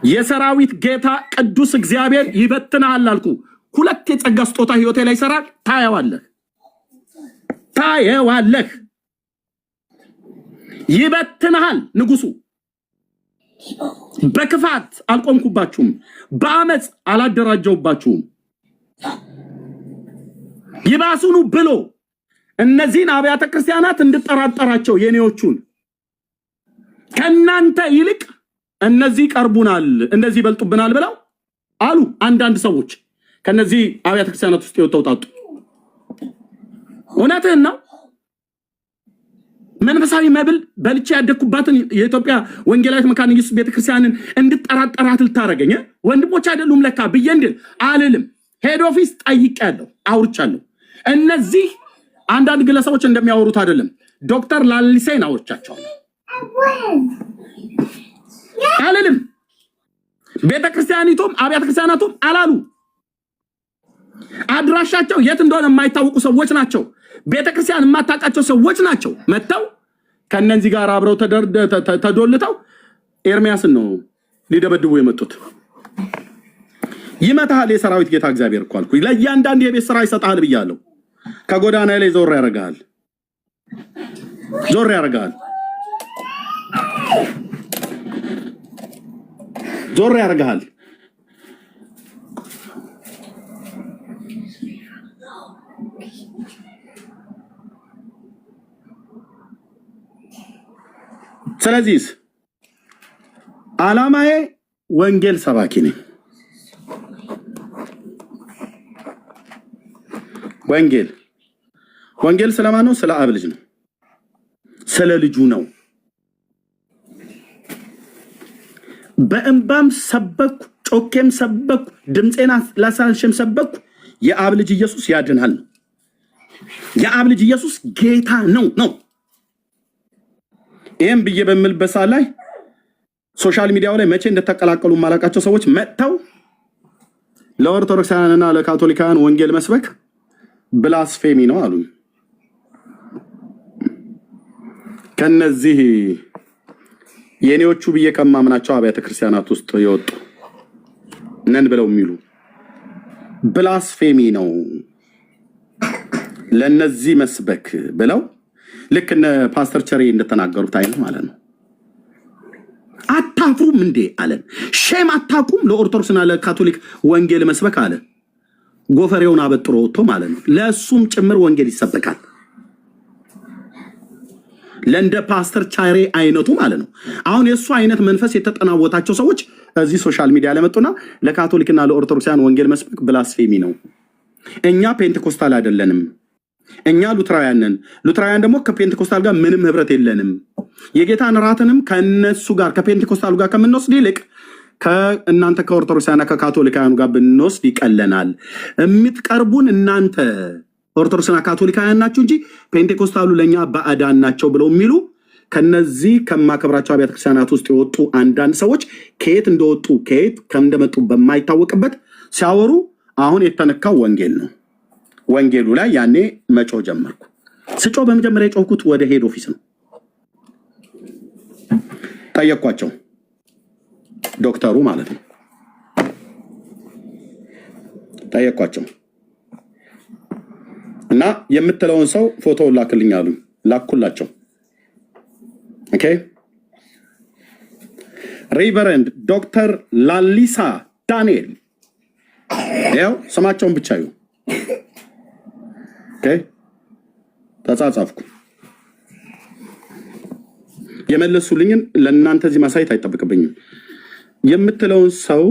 የሰራዊት ጌታ ቅዱስ እግዚአብሔር ይበትናል አልኩ። 2 የጸጋ ስጦታ ህይወቴ ላይ ይሰራል። ታየዋለህ። ይበትናል ንጉሱ። በክፋት አልቆምኩባችሁም፣ በአመፅ አላደራጀውባችሁም። ይባሱኑ ብሎ እነዚህን አብያተ ክርስቲያናት እንድጠራጠራቸው የኔዎቹን ከናንተ ይልቅ እነዚህ ቀርቡናል፣ እንደዚህ ይበልጡብናል ብለው አሉ አንዳንድ ሰዎች ከነዚህ አብያተ ክርስቲያናት ውስጥ የተውጣጡ። እውነትህን ነው። መንፈሳዊ መብል በልቼ ያደኩባትን የኢትዮጵያ ወንጌላዊት መካነ ኢየሱስ ቤተክርስቲያንን እንድጠራጠራት ልታረገኝ ወንድሞች አይደሉም ለካ ብዬ እንድል አልልም። ሄድ ኦፊስ ጠይቄያለሁ፣ አውርቻለሁ። እነዚህ አንዳንድ ግለሰቦች እንደሚያወሩት አይደለም። ዶክተር ላሊሴን አውርቻቸዋለሁ አልልም። ቤተክርስቲያኒቱም አብያተ ክርስቲያናቱም አላሉ። አድራሻቸው የት እንደሆነ የማይታወቁ ሰዎች ናቸው። ቤተክርስቲያን የማታውቃቸው ሰዎች ናቸው። መጥተው ከነዚህ ጋር አብረው ተዶልተው ኤርሚያስን ነው ሊደበድቡ የመጡት። ይመታሃል የሰራዊት ጌታ እግዚአብሔር እኮ አልኩኝ። ለእያንዳንዱ የቤት ስራ ይሰጣል ብያለሁ። ከጎዳና ላይ ዞር ያረጋል፣ ዞር ያረጋል፣ ዞር ያረጋል። ስለዚህ ዓላማዬ ወንጌል ሰባኪ ነኝ። ወንጌል ስለማን ነው? ስለ አብ ልጅ ነው፣ ስለ ልጁ ነው። በእንባም ሰበኩ፣ ጮኬም ሰበኩ፣ ድምፄን ላሳልሽም ሰበኩ። የአብ ልጅ ኢየሱስ ያድናል። የአብ ልጅ ኢየሱስ ጌታ ነው። ይህም ብዬ በምልበት ሰዓት ላይ ሶሻል ሚዲያው ላይ መቼ እንደተቀላቀሉ ማላቃቸው ሰዎች መጥተው ለኦርቶዶክሳውያንና ለካቶሊካውያን ወንጌል መስበክ ብላስፌሚ ነው አሉ። ከነዚህ የኔዎቹ ብዬ ከማምናቸው አብያተ ክርስቲያናት ውስጥ የወጡ ነን ብለው የሚሉ ብላስፌሚ ነው ለነዚህ መስበክ ብለው ልክ እነ ፓስተር ቸሬ እንደተናገሩት አይነት ማለት ነው። አታፍሩም እንዴ አለን። ሼም አታቁም ለኦርቶዶክስና ለካቶሊክ ወንጌል መስበክ አለ። ጎፈሬውን አበጥሮ ወጥቶ ማለት ነው። ለሱም ጭምር ወንጌል ይሰበካል። ለእንደ ፓስተር ቸሬ አይነቱ ማለት ነው። አሁን የሱ አይነት መንፈስ የተጠናወታቸው ሰዎች እዚህ ሶሻል ሚዲያ ላይ መጡና ለካቶሊክና ለኦርቶዶክሳውያን ወንጌል መስበክ ብላስፌሚ ነው። እኛ ፔንቴኮስታል አይደለንም፣ እኛ ሉትራውያን ነን። ሉትራውያን ደግሞ ከፔንቴኮስታል ጋር ምንም ህብረት የለንም። የጌታን ራትንም ከነሱ ጋር ከፔንቴኮስታሉ ጋር ከምንወስድ ይልቅ ከእናንተ ከኦርቶዶክሳውያንና ከካቶሊካውያን ጋር ብንወስድ ይቀለናል። የምትቀርቡን እናንተ ኦርቶዶክስና ካቶሊካውያን ናችሁ እንጂ ፔንቴኮስታሉ ለኛ ባዕዳን ናቸው ብለው የሚሉ ከነዚህ ከማከብራቸው አብያተ ክርስቲያናት ውስጥ የወጡ አንዳንድ ሰዎች ከየት እንደወጡ ከየት እንደመጡ በማይታወቅበት ሲያወሩ አሁን የተነካው ወንጌል ነው። ወንጌሉ ላይ ያኔ መጮህ ጀመርኩ። ስጮህ በመጀመሪያ የጮህኩት ወደ ሄድ ኦፊስ ነው። ጠየቅኳቸው፣ ዶክተሩ ማለት ነው። ጠየቅኳቸው እና የምትለውን ሰው ፎቶ ላክልኝ አሉ። ላኩላቸው። ኦኬ። ሬቨረንድ ዶክተር ላሊሳ ዳንኤል፣ ያው ስማቸውን ብቻ ይሁ። ኦኬ። ተጻጻፍኩ። የመለሱልኝን ለእናንተ እዚህ ማሳየት አይጠብቅብኝም። የምትለውን ሰው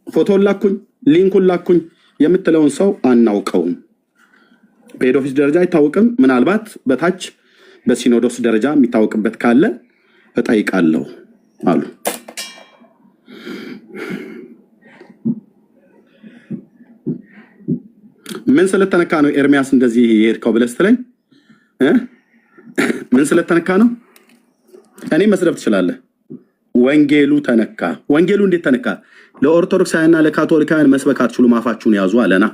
ፎቶ ላኩኝ፣ ሊንኩን ላኩኝ። የምትለውን ሰው አናውቀውም፣ በሄድ ኦፊስ ደረጃ አይታወቅም። ምናልባት በታች በሲኖዶስ ደረጃ የሚታወቅበት ካለ እጠይቃለሁ አሉ። ምን ስለተነካ ነው ኤርሚያስ እንደዚህ የሄድከው ብለህ ስትለኝ ምን ስለተነካ ነው? እኔ መስደብ ትችላለህ። ወንጌሉ ተነካ። ወንጌሉ እንዴት ተነካ? ለኦርቶዶክሳውያንና ለካቶሊካውያን መስበክ አትችሉም፣ አፋችሁን ያዙ አለና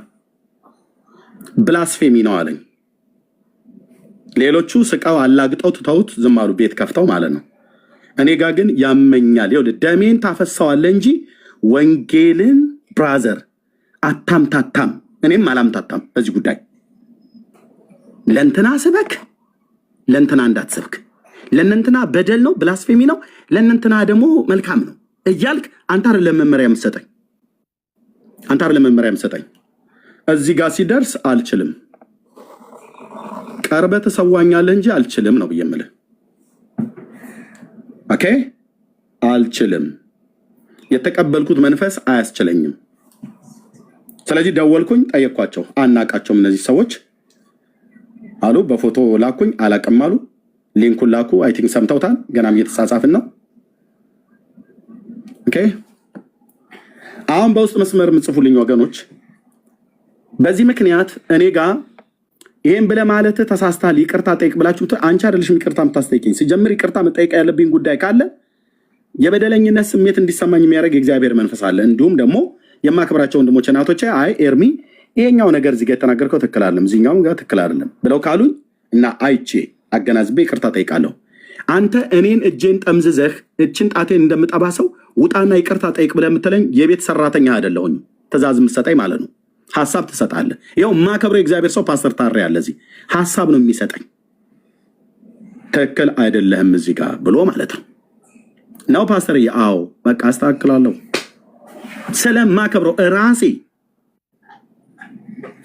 ብላስፌሚ ነው አለኝ። ሌሎቹ ስቃው አላግጠው ትተውት ዝም አሉ፣ ቤት ከፍተው ማለት ነው። እኔ ጋር ግን ያመኛል። ይኸውልህ ደሜን ታፈሳዋለህ እንጂ ወንጌልን ብራዘር አታምታታም። እኔም አላምታታም በዚህ ጉዳይ። ለእንትና ስበክ፣ ለእንትና እንዳትሰብክ፣ ለእንትና በደል ነው ብላስፌሚ ነው፣ ለእንትና ደግሞ መልካም ነው እያልክ አንተ አይደለም መመሪያ የምትሰጠኝ፣ አንተ አይደለም መመሪያ የምትሰጠኝ። እዚህ ጋር ሲደርስ አልችልም፣ ቀርበህ ተሰዋኛለህ እንጂ አልችልም ነው ብዬ የምልህ። ኦኬ አልችልም። የተቀበልኩት መንፈስ አያስችለኝም። ስለዚህ ደወልኩኝ፣ ጠየቅኳቸው። አናቃቸውም እነዚህ ሰዎች አሉ። በፎቶ ላኩኝ፣ አላቅም አሉ። ሊንኩን ላኩ። አይ ቲንክ ሰምተውታል። ገናም እየተጻጻፍን ነው። ኦኬ አሁን በውስጥ መስመር የምጽፉልኝ ወገኖች፣ በዚህ ምክንያት እኔ ጋር ይሄን ብለህ ማለት ተሳስተሃል፣ ይቅርታ ጠይቅ ብላችሁ አንቺ አይደለሽም ይቅርታ የምታስጠይቀኝ። ሲጀምር ይቅርታ መጠየቅ ያለብኝ ጉዳይ ካለ የበደለኝነት ስሜት እንዲሰማኝ የሚያደርግ የእግዚአብሔር መንፈስ አለ። እንዲሁም ደግሞ የማክብራቸው ወንድሞች እናቶቼ፣ አይ ኤርሚ ይሄኛው ነገር እዚህ ጋር የተናገርከው ትክክል አይደለም፣ እዚህኛው ጋር ትክክል አይደለም ብለው ካሉኝ እና አይቼ አገናዝቤ ይቅርታ ጠይቃለሁ። አንተ እኔን እጄን ጠምዝዘህ እችን ጣቴን እንደምጠባ ሰው ውጣና ይቅርታ ጠይቅ ብለህ የምትለኝ የቤት ሰራተኛ አይደለሁኝ። ትእዛዝ የምትሰጠኝ ማለት ነው። ሀሳብ ትሰጣለህ። ይኸው የማከብረው የእግዚአብሔር ሰው ፓስተር ታሬ ያለ እዚህ ሀሳብ ነው የሚሰጠኝ። ትክክል አይደለህም እዚህ ጋር ብሎ ማለት ነው ፓስተር። አዎ በቃ አስተካክላለሁ። ስለማከብረው ራሴ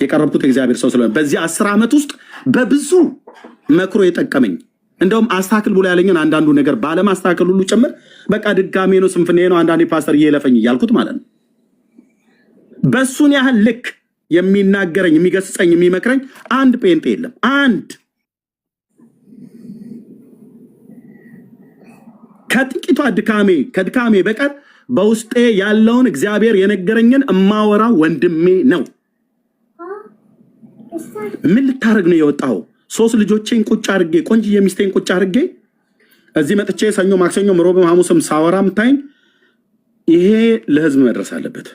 የቀረብኩት እግዚአብሔር ሰው ስለሆነ በዚህ 10 ዓመት ውስጥ በብዙ መክሮ የጠቀመኝ እንደውም አስተካክል ብሎ ያለኝን አንዳንዱ ነገር ባለማስተካከል ሁሉ ጭምር በቃ ድጋሜ ነው ስንፍኔ ነው አንዳንዴ ፓስተር እየለፈኝ እያልኩት ማለት ነው። በሱን ያህል ልክ የሚናገረኝ የሚገስጸኝ የሚመክረኝ አንድ ጴንጤ የለም። አንድ ከጥቂቷ ከድካሜ በቀር በውስጤ ያለውን እግዚአብሔር የነገረኝን እማወራ ወንድሜ ነው። ምን ልታረግ ነው የወጣው? 3 ልጆቼን ቁጭ አድርጌ ቆንጅዬ ሚስቴን ቁጭ አድርጌ እዚህ መጥቼ ሰኞ፣ ማክሰኞ፣ ሮብም ሐሙስም ሳወራ ምታይኝ። ይሄ ለህዝብ መድረስ አለበት።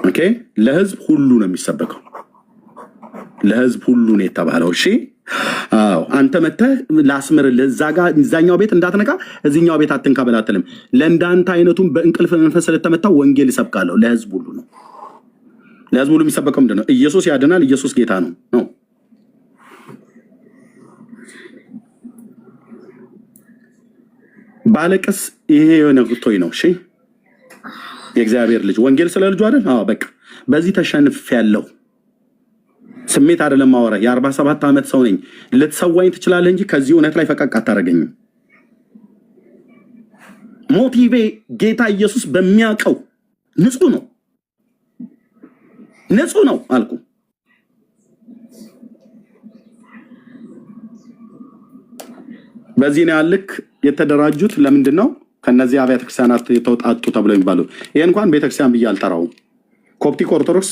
ኦኬ ለህዝብ ሁሉ ነው የሚሰበከው። ለህዝብ ሁሉ ነው የተባለው። እሺ አዎ አንተ መተህ ላስምርልህ እዛኛው ቤት እንዳትነካ እዚህኛው ቤት አትንካ በላትልም። ለእንዳንተ አይነቱን በእንቅልፍ መንፈስ ስለተመታው ወንጌል ይሰብካለሁ። ለህዝብ ሁሉ ነው። ለህዝብ ሁሉ የሚሰበከው ምንድን ነው? ኢየሱስ ያድናል፣ ኢየሱስ ጌታ ነው። ባለቀስ ይሄ የሆነ ጉቶይ ነው። እሺ የእግዚአብሔር ልጅ ወንጌል ስለ ልጁ አይደል? አዎ በቃ በዚህ ተሸንፌያለሁ። ስሜት አይደለም ማወራ። የ47 ዓመት ሰው ነኝ። ልትሰዋኝ ትችላለህ እንጂ ከዚህ እውነት ላይ ፈቀቅ አታደርገኝም። ሞቲቬ ጌታ ኢየሱስ በሚያውቀው ንጹህ ነው አልኩ። በዚህ ነው ያልክ የተደራጁት። ለምንድን ነው ከነዚህ አብያተ ክርስቲያናት የተውጣጡ ተብለው የሚባሉት? ይሄ እንኳን ቤተክርስቲያን ብዬ አልጠራውም። ኮፕቲክ ኦርቶዶክስ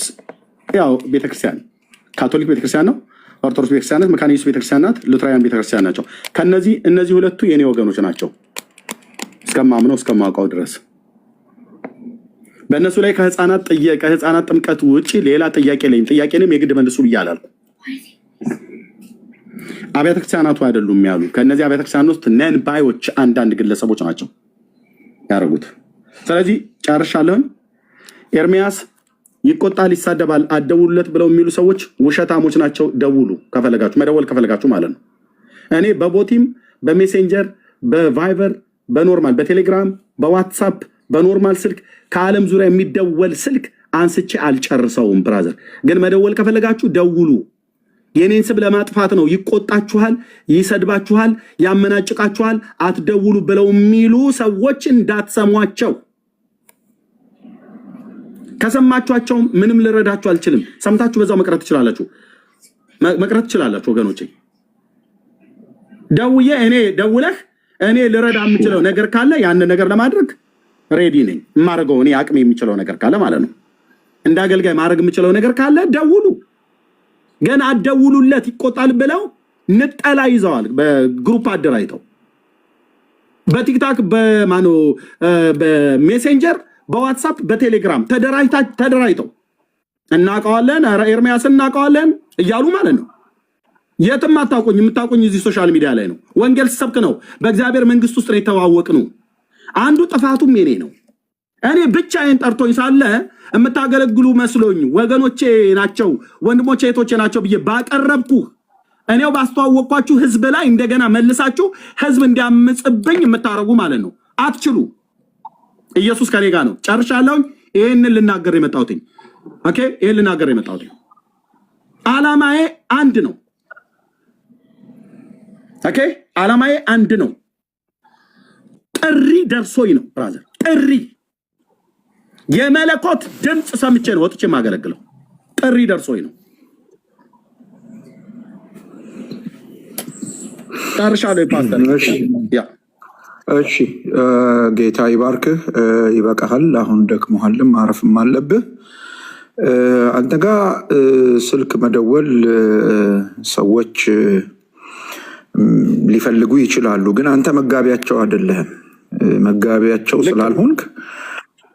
ያው ቤተክርስቲያን፣ ካቶሊክ ቤተክርስቲያን ነው። ኦርቶዶክስ ቤተክርስቲያናት፣ መካነ ኢየሱስ ቤተክርስቲያን ናት፣ ሉትራውያን ቤተክርስቲያን ናቸው። እነዚህ ሁለቱ የኔ ወገኖች ናቸው እስከማምነው እስከማውቀው ድረስ። በእነሱ ላይ ከህፃናት ጥምቀት ውጭ ሌላ ጥያቄ ለኝ ጥያቄንም የግድ መልሱ ብዬ አላልኩ። አብያተ ክርስቲያናቱ አይደሉም ያሉ። ከነዚህ አብያተ ክርስቲያን ውስጥ ነን ባዮች አንዳንድ ግለሰቦች ናቸው ያደረጉት። ስለዚህ ጨርሻለሁኝ። ኤርሚያስ ይቆጣል፣ ይሳደባል፣ አትደውሉለት ብለው የሚሉ ሰዎች ውሸታሞች ናቸው። ደውሉ ከፈለጋችሁ፣ መደወል ከፈለጋችሁ ማለት ነው። እኔ በቦቲም በሜሴንጀር በቫይበር በኖርማል በቴሌግራም በዋትሳፕ በኖርማል ስልክ ከዓለም ዙሪያ የሚደወል ስልክ አንስቼ አልጨርሰውም። ብራዘር ግን መደወል ከፈለጋችሁ ደውሉ። የኔን ስም ለማጥፋት ነው። ይቆጣችኋል፣ ይሰድባችኋል፣ ያመናጭቃችኋል፣ አትደውሉ ብለው የሚሉ ሰዎች እንዳትሰሟቸው። ከሰማችኋቸው ምንም ልረዳችሁ አልችልም። ሰምታችሁ በዛው መቅረት ትችላላችሁ ወገኖቼ። ደውለህ እኔ ልረዳ የምችለው ነገር ካለ ያን ነገር ለማድረግ ሬዲ ነኝ። የማደርገው እኔ አቅሜ የሚችለው ነገር ካለ ማለት ነው። እንደ አገልጋይ ማድረግ የምችለው ነገር ካለ ደውሉ። ግን አትደውሉለት ይቆጣል ብለው ንጠላ ይዘዋል። በግሩፕ አደራጅተው በቲክታክ በሜሴንጀር በዋትሳፕ በቴሌግራም ተደራጅተው እናውቀዋለን፣ ኤርሚያስ እናውቀዋለን እያሉ ማለት ነው። የትም አታውቁኝ። የምታውቁኝ እዚህ ሶሻል ሚዲያ ላይ ነው። ወንጌል ሰብክ ነው። በእግዚአብሔር መንግስት ውስጥ ነው የተዋወቅ ነው። አንዱ ጥፋቱም የኔ ነው። እኔ ብቻዬን ጠርቶኝ ሳለ የምታገለግሉ መስሎኝ ወገኖቼ ናቸው ወንድሞቼ እህቶቼ ናቸው ብዬ ባቀረብኩ እኔው ባስተዋወቅኳችሁ ህዝብ ላይ እንደገና መልሳችሁ ህዝብ እንዲያምጽብኝ የምታረጉ ማለት ነው። አትችሉ። ኢየሱስ ከኔ ጋር ነው። ጨርሻለሁ። ይሄንን ልናገር የመጣሁት ኦኬ፣ ይሄን ልናገር የመጣሁት ዓላማዬ አንድ ነው። ኦኬ ዓላማዬ አንድ ነው። ጥሪ ደርሶኝ ነው ብራዘር። ጥሪ የመለኮት ድምፅ ሰምቼ ነው ወጥቼ የማገለግለው። ጥሪ ደርሶኝ ነው። ጨርሻለሁ ፓስተር። እሺ ጌታ ይባርክህ። ይበቃሃል። አሁን ደክሞሃልም ማረፍም አለብህ። አንተ ጋ ስልክ መደወል ሰዎች ሊፈልጉ ይችላሉ፣ ግን አንተ መጋቢያቸው አይደለህም። መጋቢያቸው ስላልሆንክ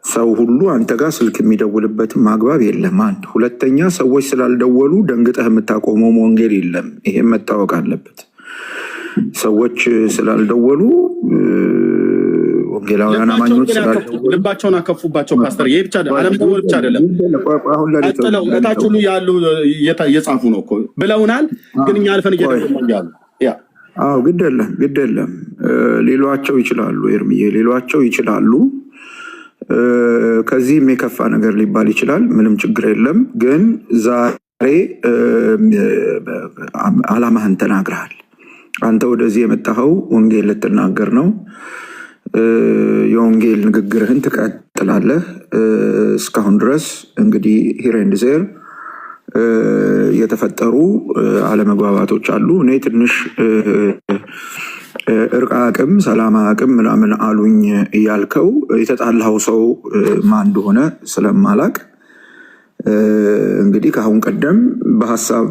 ሰው ሁሉ አንተ ጋር ስልክ የሚደውልበትም ማግባብ የለም። አንድ ሁለተኛ፣ ሰዎች ስላልደወሉ ደንግጠህ የምታቆመው ወንጌል የለም። ይሄም መታወቅ አለበት። ሰዎች ስላልደወሉ ወንጌላውያን አማኞች ልባቸውን አከፉባቸው። ፓስተር ይሄ ብቻ አለመደወል ብቻ አይደለም፣ ቀጥለው እታች ሁሉ ያሉ እየጻፉ ነው እኮ ብለውናል፣ ግን እኛ አልፈን እየደወልን ያሉ አዎ ግድ የለም ሌሏቸው ይችላሉ። ኤርሚዬ ሌሏቸው ይችላሉ። ከዚህም የከፋ ነገር ሊባል ይችላል። ምንም ችግር የለም። ግን ዛሬ ዓላማህን ተናግረሃል። አንተ ወደዚህ የመጣኸው ወንጌል ልትናገር ነው። የወንጌል ንግግርህን ትቀጥላለህ። እስካሁን ድረስ እንግዲህ ሂር ኤንድ ዜር የተፈጠሩ አለመግባባቶች አሉ። እኔ ትንሽ እርቅ አቅም፣ ሰላም አቅም ምናምን አሉኝ እያልከው የተጣላው ሰው ማን እንደሆነ ስለማላቅ እንግዲህ ከአሁን ቀደም በሀሳብ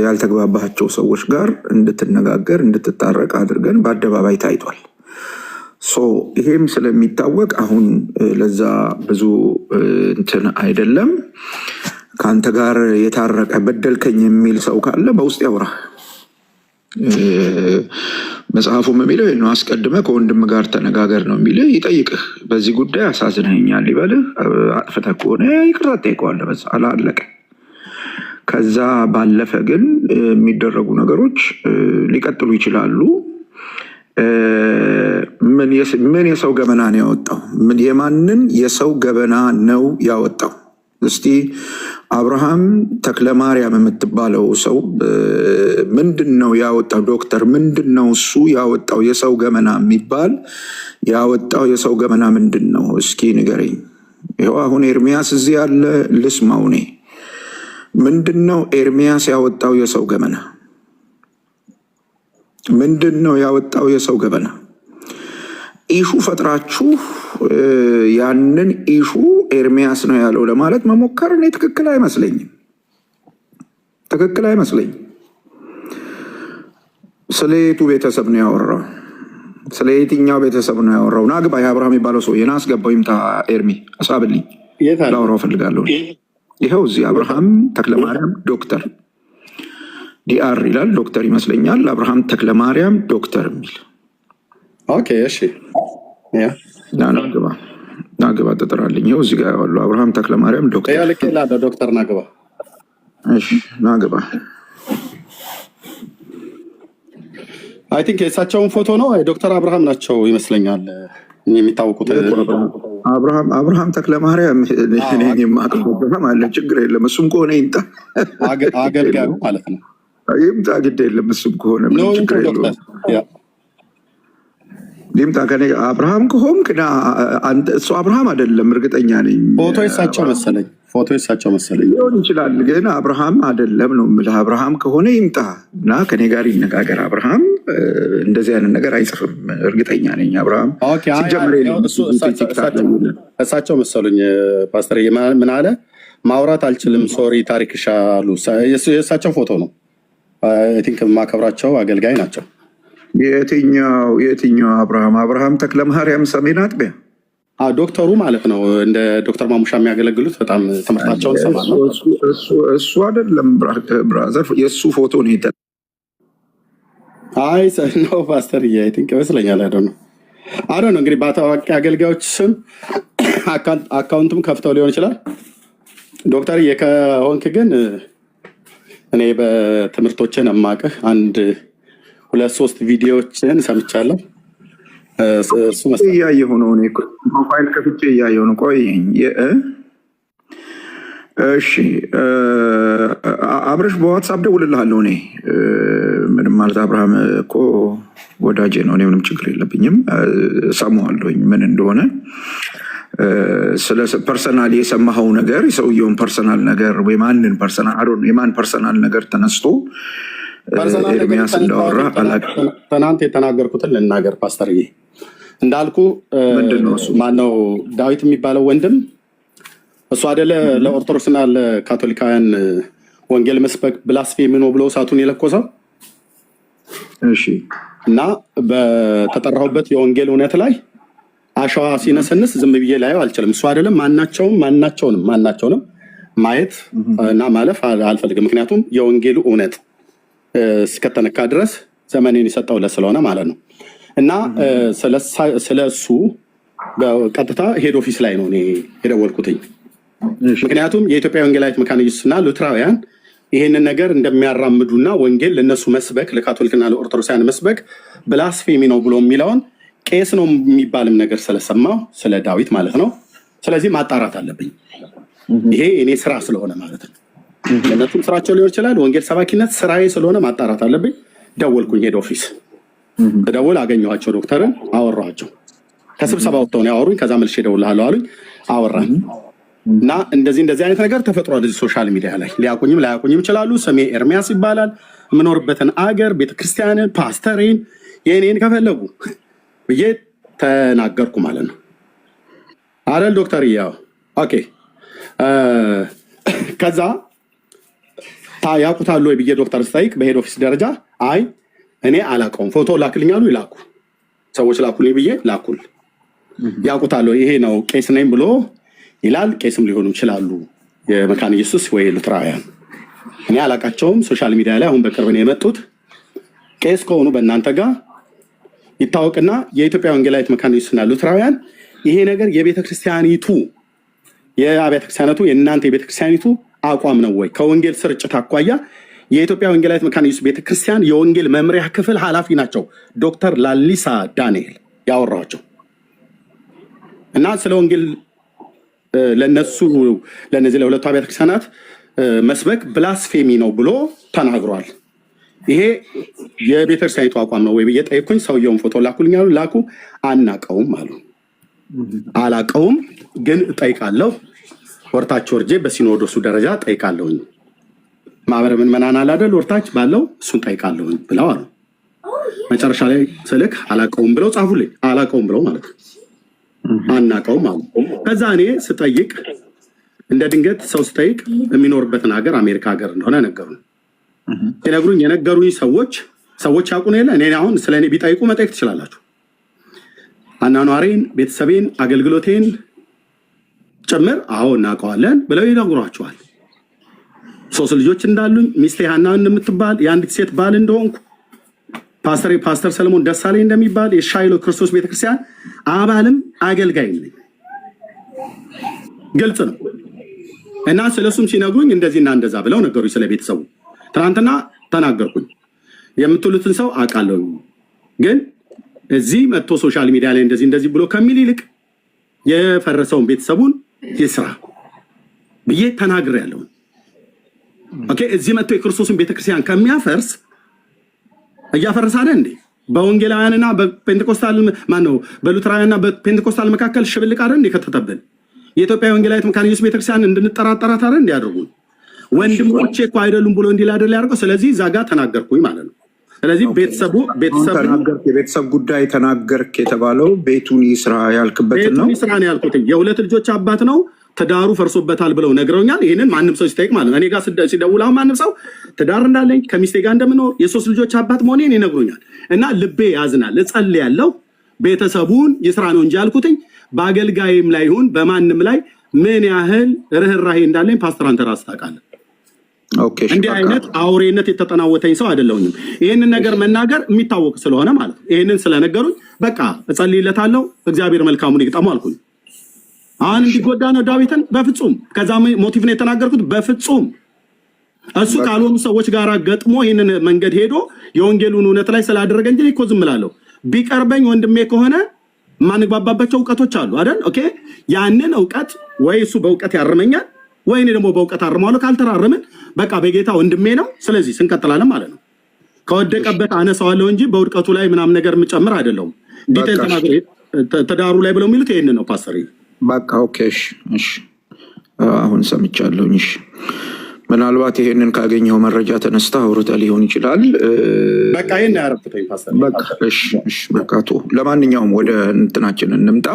ያልተግባባቸው ሰዎች ጋር እንድትነጋገር እንድትታረቅ አድርገን በአደባባይ ታይቷል። ይሄም ስለሚታወቅ አሁን ለዛ ብዙ እንትን አይደለም። ከአንተ ጋር የታረቀ በደልከኝ የሚል ሰው ካለ በውስጥ ያውራ። መጽሐፉም የሚለው አስቀድመ ከወንድም ጋር ተነጋገር ነው የሚል። ይጠይቅህ፣ በዚህ ጉዳይ አሳዝነኛል ይበልህ። አጥፍተህ ከሆነ ይቅርታ ትጠይቀዋለህ። በዛ አላለቀ። ከዛ ባለፈ ግን የሚደረጉ ነገሮች ሊቀጥሉ ይችላሉ። ምን የሰው ገበና ነው ያወጣው? የማንን የሰው ገበና ነው ያወጣው? እስቲ አብርሃም ተክለማርያም የምትባለው ሰው ምንድን ነው ያወጣው? ዶክተር ምንድን ነው እሱ ያወጣው የሰው ገመና የሚባል ያወጣው የሰው ገመና ምንድን ነው? እስኪ ንገረኝ። ይኸው አሁን ኤርሚያስ እዚህ ያለ ልስማው። እኔ ምንድን ነው ኤርሚያስ ያወጣው የሰው ገመና? ምንድን ነው ያወጣው የሰው ገበና? ኢሹ ፈጥራችሁ ያንን ኢሹ ኤርሚያስ ነው ያለው ለማለት መሞከር እኔ ትክክል አይመስለኝም። ስለ የቱ ቤተሰብ ነው ያወራው? ስለ የትኛው ቤተሰብ ነው ያወራው? ናግባ የአብርሃም የሚባለው ሰው የና አስገባው። ይምጣ ኤርሚ አሳብልኝ፣ ላወራው ፈልጋለሁ። ይኸው እዚህ አብርሃም ተክለማርያም ዶክተር ዲአር ይላል። ዶክተር ይመስለኛል። አብርሃም ተክለማርያም ዶክተር የሚል ኦኬ። እሺ ናግባ ተጠራልኝ። ይኸው እዚህ ጋር ያለው አብርሃም ተክለማርያም ዶክተር ዶክተር ናግባ። እሺ ናግባ አይ ቲንክ የእሳቸውን ፎቶ ነው። ዶክተር አብርሃም ናቸው ይመስለኛል የሚታወቁት። አብርሃም ተክለማርያም አብርሃም አለ። ችግር የለም። እሱም ከሆነ ይምጣ፣ አገልጋዩ ማለት ነው። ይምጣ፣ ግድ የለም። እሱም ከሆነ ችግር የለውም። ይምጣ። ከኔ አብርሃም ከሆንክ እሱ አብርሃም አይደለም፣ እርግጠኛ ነኝ። ፎቶ የሳቸው መሰለኝ ሊሆን ይችላል፣ ግን አብርሃም አይደለም ነው የምልህ። አብርሃም ከሆነ ይምጣ እና ከኔ ጋር ይነጋገር። አብርሃም እንደዚህ አይነት ነገር አይጽፍም፣ እርግጠኛ ነኝ። አብርሃም እሳቸው መሰሉኝ። ፓስተር ምን አለ? ማውራት አልችልም ሶሪ ታሪክሻ አሉ። የእሳቸው ፎቶ ነው። አይ ቲንክ የማከብራቸው አገልጋይ ናቸው። የትኛው አብርሃም ተክለማርያም ሰሜን አጥቢያ ዶክተሩ ማለት ነው። እንደ ዶክተር ማሙሻ የሚያገለግሉት በጣም ትምህርታቸውን ሰማለሁ። እሱ አይደለም ብራዘር፣ የእሱ ፎቶ ነው። አይ ነው ፓስተር አይ ቲንክ ይመስለኛል። አይ ነው እንግዲህ በታዋቂ አገልጋዮች ስም አካውንትም ከፍተው ሊሆን ይችላል። ዶክተር ከሆንክ ግን እኔ በትምህርቶችን የማውቅህ 1-2-3 ቪዲዮዎችን ሰምቻለሁ። እያየሁ ነው። እኔ ፕሮፋይል ከፍቼ እያየሁ ነው። ቆይ እሺ፣ አብረሽ በዋትሳፕ ደውልልሃለሁ። እኔ ምንም ማለት አብርሃም እኮ ወዳጄ ነው። እኔ ምንም ችግር የለብኝም። ሰማዋለሁኝ ምን እንደሆነ ስለ ፐርሰናል የሰማኸው ነገር የሰውየውን ፐርሰናል ነገር የማንን ፐርሰናል ነገር ተነስቶ ኤርሚያስ እንዳወራ አላውቅም። ትናንት የተናገርኩትን ልናገር ፓስተርዬ። እንዳልኩ ማነው ዳዊት የሚባለው ወንድም እሱ አይደለ ለኦርቶዶክስና ለካቶሊካውያን ወንጌል መስበክ ብላስፌሚ ነው ብሎ እሳቱን የለኮሰው። እሺ። እና በተጠራሁበት የወንጌል እውነት ላይ አሸዋ ሲነሰንስ ዝም ብዬ ላየው አልችልም። እሱ አይደለም ማናቸውንም ማየት እና ማለፍ አልፈልግም። ምክንያቱም የወንጌሉ እውነት እስከተነካ ድረስ ዘመኔን የሰጠው ስለሆነ ማለት ነው። እና ስለ እሱ በቀጥታ ሄድ ኦፊስ ላይ ነው እኔ የደወልኩትኝ። ምክንያቱም የኢትዮጵያ ወንጌላዊት መካነ ኢየሱስና ሉትራውያን ይህንን ነገር እንደሚያራምዱና ወንጌል ለነሱ መስበክ ለካቶሊክና ለኦርቶዶክሳውያን መስበክ ብላስፌሚ ነው ብሎ የሚለውን ቄስ ነው የሚባልም ነገር ስለሰማው ስለ ዳዊት ማለት ነው። ስለዚህ ማጣራት አለብኝ። ይሄ እኔ ስራ ስለሆነ ማለት ነው። ለነሱም ስራቸው ሊሆን ይችላል። ወንጌል ሰባኪነት ስራዬ ስለሆነ ማጣራት አለብኝ። ደወልኩኝ ሄድ ኦፊስ። ደወል አገኘኋቸው፣ ዶክተርን አወራኋቸው። ከስብሰባ ወጥተው ነው ያወሩኝ። ከዛ መልሼ እደውልልሃለሁ አሉኝ። አወራን እና እንደዚህ አይነት ነገር ተፈጥሯል እዚህ ሶሻል ሚዲያ ላይ። ሊያቁኝም ላያቁኝም ይችላሉ። ስሜ ኤርሚያስ ይባላል። የምኖርበትን አገር ቤተክርስቲያንን፣ ፓስተሬን፣ የእኔን ከፈለጉ ብዬ ተናገርኩ ማለት ነው አይደል ዶክተር? ያው ኦኬ። ከዛ ያውቁታሉ ወይ ብዬ ዶክተር ስጠይቅ በሄድ ኦፊስ ደረጃ አይ እኔ አላውቀውም፣ ፎቶ ላክልኛሉ። ይላኩ ሰዎች ላኩልኝ ብዬ ላኩል። ያውቁታሉ ይሄ ነው ቄስ ነኝ ብሎ ይላል። ቄስም ሊሆኑ ይችላሉ የመካነ ኢየሱስ ወይ ሉትራውያን። እኔ አላውቃቸውም። ሶሻል ሚዲያ ላይ አሁን በቅርብ ነው የመጡት። ቄስ ከሆኑ በእናንተ ጋር ይታወቅና የኢትዮጵያ ወንጌላዊት መካነ ኢየሱስና ሉትራውያን ይሄ ነገር የቤተክርስቲያኒቱ የአብያተ ክርስቲያናቱ የእናንተ የቤተክርስቲያኒቱ አቋም ነው ወይ? ከወንጌል ስርጭት አኳያ የኢትዮጵያ ወንጌላዊት መካነ ኢየሱስ ቤተክርስቲያን የወንጌል መምሪያ ክፍል ኃላፊ ናቸው ዶክተር ላሊሳ ዳንኤል ያወራቸው እና ስለ ወንጌል ለነዚህ ለሁለቱ አብያተ ክርስቲያናት መስበክ ብላስፌሚ ነው ብሎ ተናግሯል። ይሄ የቤተክርስቲያኒቱ አቋም ነው ወይ ብዬ ጠየቅኩኝ። ሰውየውን ፎቶ ላኩልኝ አሉ። ላኩ። አናቀውም አሉ። አላቀውም ግን እጠይቃለሁ፣ ወርታች ወርጄ በሲኖዶሱ ደረጃ ጠይቃለሁኝ። ማህበረ ምዕመናን አለ አይደል ወርታች ባለው እሱን ጠይቃለሁኝ ብለው አሉ። መጨረሻ ላይ ስልክ አላቀውም ብለው ጻፉልኝ። አላቀውም ብለው ማለት ነው። አናቀውም አሉ። ከዛ እኔ ስጠይቅ እንደ ድንገት ሰው ስጠይቅ የሚኖርበትን ሀገር አሜሪካ ሀገር እንደሆነ ነገሩኝ። ሲነግሩኝ የነገሩኝ ሰዎች ያውቁን የለ እኔ አሁን ስለ እኔ ቢጠይቁ መጠየቅ ትችላላችሁ። አናኗሬን፣ ቤተሰቤን፣ አገልግሎቴን ጭምር አዎ እናውቀዋለን ብለው ይነግሯቸዋል። 3 ልጆች እንዳሉኝ፣ ሚስቴ ሀና እንደምትባል የአንዲት ሴት ባል እንደሆንኩ፣ ፓስተር ሰለሞን ደሳለኝ እንደሚባል የሻይሎ ክርስቶስ ቤተክርስቲያን አባልም አገልጋይም ነኝ። ግልጽ ነው። እና ስለሱም ሲነግሩኝ እንደዚህና እንደዛ ብለው ነገሩኝ። ስለ ቤተሰቡ ትናንትና ተናገርኩኝ። የምትሉትን ሰው አውቃለሁ፣ ግን እዚህ መጥቶ ሶሻል ሚዲያ ላይ እንደዚህ ብሎ ከሚል ይልቅ የፈረሰውን ቤተሰቡን ይስራ ብዬ ተናግሬያለሁ። ኦኬ። እዚህ መጥቶ የክርስቶስን ቤተክርስቲያን ከሚያፈርስ እያፈረሰ አይደል እንዴ? በወንጌላውያንና በፔንቴኮስታል ማነው በሉትራውያንና በፔንቴኮስታል መካከል ሽብልቅ አይደል እንዴ ከተተበል? የኢትዮጵያ ወንጌላዊት መካነ ኢየሱስ ቤተክርስቲያን እንድንጠራጠራት አይደል እንዴ ያደርጉን? ወንድሞቼ እኮ አይደሉም ብሎ እንዲል አይደል ያደርገው። ስለዚህ ዛጋ ተናገርኩኝ ማለት ነው። ስለዚህ የቤተሰብ ጉዳይ ተናገርክ የተባለው ቤቱን ይስራ ያልክበትን ነው። ቤቱን ይስራ ነው ያልኩት። የ2 ልጆች አባት ነው፣ ትዳሩ ፈርሶበታል ብለው ነግረውኛል። ይህንን ማንም ሰው ሲጠይቅ ማለት ነው እኔ ጋር ሲደውል አሁን ማንም ሰው ትዳር እንዳለኝ ከሚስቴ ጋር እንደምኖር የ3 ልጆች አባት መሆኔን ይነግሩኛል። እና ልቤ ያዝናል፣ እጸልያለሁ። ቤተሰቡን ይስራ ነው እንጂ ያልኩትኝ በአገልጋይም ላይ ይሁን በማንም ላይ ምን ያህል ርህራሄ እንዳለኝ ፓስተር አንተ ራስህ ታውቃለህ። እንዲህ አይነት አውሬነት የተጠናወተኝ ሰው አይደለሁኝም። ይህንን ነገር መናገር የሚታወቅ ስለሆነ ማለት ነው። ይህንን ስለነገሩኝ በቃ እጸልይለታለሁ፣ እግዚአብሔር መልካሙን ይግጠሙ አልኩኝ። አሁን እንዲጎዳ ነው ዳዊትን? በፍጹም። ከዛ ሞቲቭ ነው የተናገርኩት። በፍጹም እሱ ካልሆኑ ሰዎች ጋር ገጥሞ ይህንን መንገድ ሄዶ የወንጌሉን እውነት ላይ ስላደረገ እንጂ እኮ ዝም እላለሁ። ቢቀርበኝ ወንድሜ ከሆነ ማንግባባባቸው እውቀቶች አሉ አይደል? ኦኬ። ያንን እውቀት ወይ እሱ በእውቀት ያርመኛል ወይኔ ደግሞ በእውቀት አርመዋለሁ። ካልተራረምን በቃ በጌታ ወንድሜ ነው። ስለዚህ ስንቀጥላለን ማለት ነው። ከወደቀበት አነሳዋለሁ እንጂ በውድቀቱ ላይ ምናምን ነገር የምጨምር አይደለሁም። ዲቴል ተናግሬ ተዳሩ ላይ ብለው የሚሉት ይሄንን ነው ፓስተር። በቃ ኦኬ እሺ አሁን ሰምቻለሁኝ። እሺ ምናልባት ይሄንን ካገኘው መረጃ ተነስታ አውርታ ሊሆን ይችላል። በቃ ይሄን ያረፍተኝ ፓስተር። በቃ እሺ በቃ ለማንኛውም ወደ እንትናችን እንምጣ።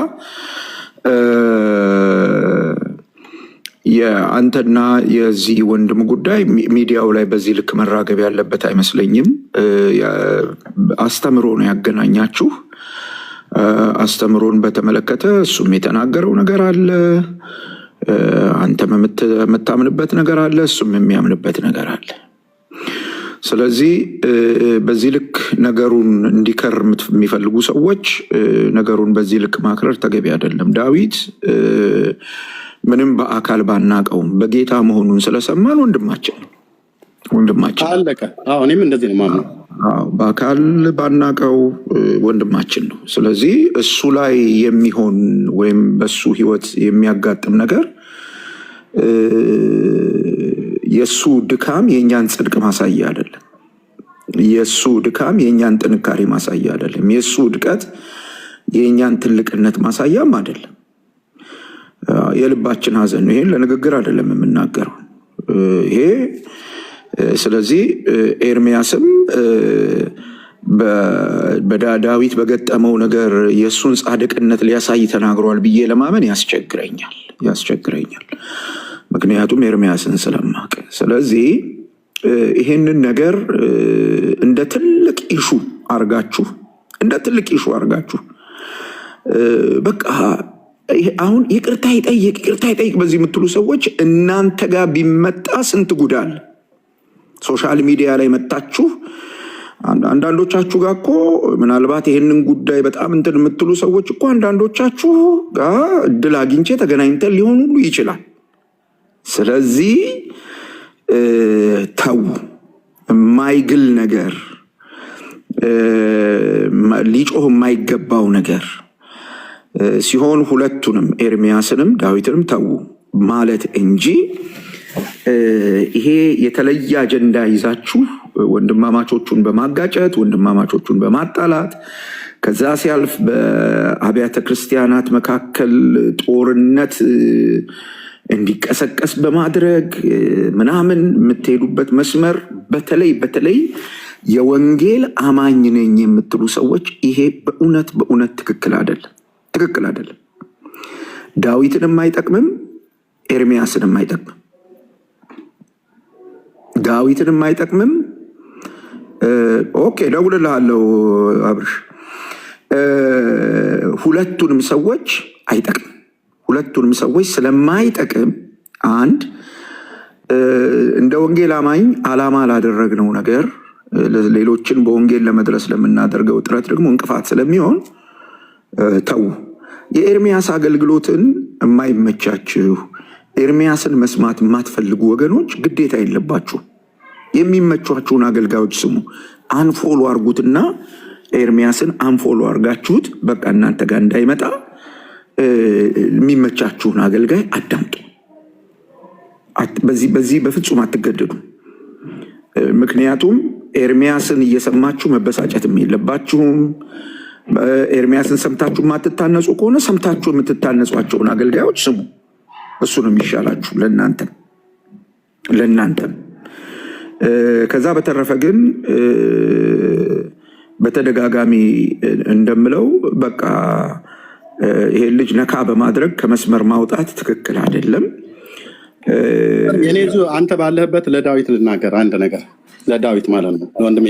የአንተና የዚህ ወንድም ጉዳይ ሚዲያው ላይ በዚህ ልክ መራገብ ያለበት አይመስለኝም። አስተምሮ ነው ያገናኛችሁ። አስተምሮን በተመለከተ እሱም የተናገረው ነገር አለ፣ አንተም የምታምንበት ነገር አለ፣ እሱም የሚያምንበት ነገር አለ። ስለዚህ በዚህ ልክ ነገሩን እንዲከር የሚፈልጉ ሰዎች ነገሩን በዚህ ልክ ማክረር ተገቢ አይደለም። ዳዊት ምንም በአካል ባናቀውም በጌታ መሆኑን ስለሰማን ወንድማችን አለቀ። እኔም እንደዚህ ነው የማምነው። በአካል ባናቀው ወንድማችን ነው። ስለዚህ እሱ ላይ የሚሆን ወይም በሱ ህይወት የሚያጋጥም ነገር የሱ ድካም የእኛን ጽድቅ ማሳያ አይደለም። የሱ ድካም የእኛን ጥንካሬ ማሳያ አይደለም። የሱ ውድቀት የእኛን ትልቅነት ማሳያም አይደለም። የልባችን ሀዘን ነው። ይሄን ለንግግር አይደለም የምናገረው ይሄ። ስለዚህ ኤርሚያስም በዳዊት በገጠመው ነገር የእሱን ጻድቅነት ሊያሳይ ተናግሯል ብዬ ለማመን ያስቸግረኛል። ምክንያቱም ኤርሚያስን ስለማቅ። ስለዚህ ይሄንን ነገር እንደ ትልቅ ኢሹ አርጋችሁ በቃ አሁን ይቅርታ ይጠይቅ በዚህ የምትሉ ሰዎች እናንተ ጋር ቢመጣ ስንት ጉዳል ሶሻል ሚዲያ ላይ መጣችሁ። አንዳንዶቻችሁ ጋር እኮ ምናልባት ይሄንን ጉዳይ በጣም እንትን የምትሉ ሰዎች እኮ አንዳንዶቻችሁ ጋር እድል አግኝቼ ተገናኝተን ሊሆን ሁሉ ይችላል። ስለዚህ ተው፣ የማይግል ነገር ሊጮህ የማይገባው ነገር ሲሆን ሁለቱንም ኤርሚያስንም ዳዊትንም ተው ማለት እንጂ ይሄ የተለየ አጀንዳ ይዛችሁ ወንድማማቾቹን በማጋጨት ወንድማማቾቹን በማጣላት ከዛ ሲያልፍ በአብያተ ክርስቲያናት መካከል ጦርነት እንዲቀሰቀስ በማድረግ ምናምን የምትሄዱበት መስመር በተለይ የወንጌል አማኝ ነኝ የምትሉ ሰዎች ይሄ በእውነት ትክክል አይደለም። ዳዊትንም አይጠቅምም፣ ኤርሚያስንም አይጠቅምም። ኦኬ ደውልልሃለሁ አብርሽ። ሁለቱንም ሰዎች አይጠቅም። ሁለቱንም ሰዎች ስለማይጠቅም አንድ እንደ ወንጌል አማኝ አላማ ላደረግነው ነገር ሌሎችን በወንጌል ለመድረስ ለምናደርገው ጥረት ደግሞ እንቅፋት ስለሚሆን ተው። የኤርሚያስ አገልግሎትን የማይመቻችሁ ኤርሚያስን መስማት የማትፈልጉ ወገኖች ግዴታ የለባችሁ። የሚመቿችሁን አገልጋዮች ስሙ። አንፎሎ አርጉትና ኤርሚያስን አንፎሎ አርጋችሁት በቃ እናንተ ጋር እንዳይመጣ የሚመቻችሁን አገልጋይ አዳምጡ። በዚህ በፍጹም አትገደዱ። ምክንያቱም ኤርሚያስን እየሰማችሁ መበሳጨትም የለባችሁም። ኤርሚያስን ሰምታችሁ የማትታነጹ ከሆነ ሰምታችሁ የምትታነጿቸውን አገልጋዮች ስሙ። እሱ ነው የሚሻላችሁ ለእናንተም። ከዛ በተረፈ ግን በተደጋጋሚ እንደምለው በቃ ይሄ ልጅ ነካ በማድረግ ከመስመር ማውጣት ትክክል አይደለም። የኔ አንተ ባለህበት ለዳዊት ልናገር አንድ ነገር፣ ለዳዊት ማለት ነው። ወንድሜ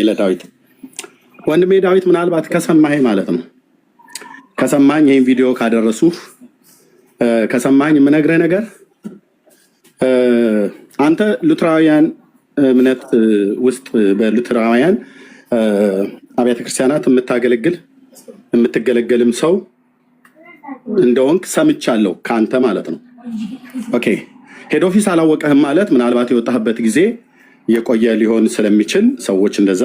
ዳዊት ምናልባት ከሰማኸኝ ማለት ነው፣ ከሰማኝ ይህን ቪዲዮ ካደረሱ ከሰማኝ የምነግርህ ነገር አንተ ሉትራውያን እምነት ውስጥ በሉትራውያን አብያተ ክርስቲያናት የምትገለገልም ሰው እንደሆንክ ሰምቻለሁ ከአንተ ማለት ነው። ኦኬ ሄድ ኦፊስ አላወቀህም ማለት ምናልባት የወጣህበት ጊዜ የቆየ ሊሆን ስለሚችል ሰዎች እንደዛ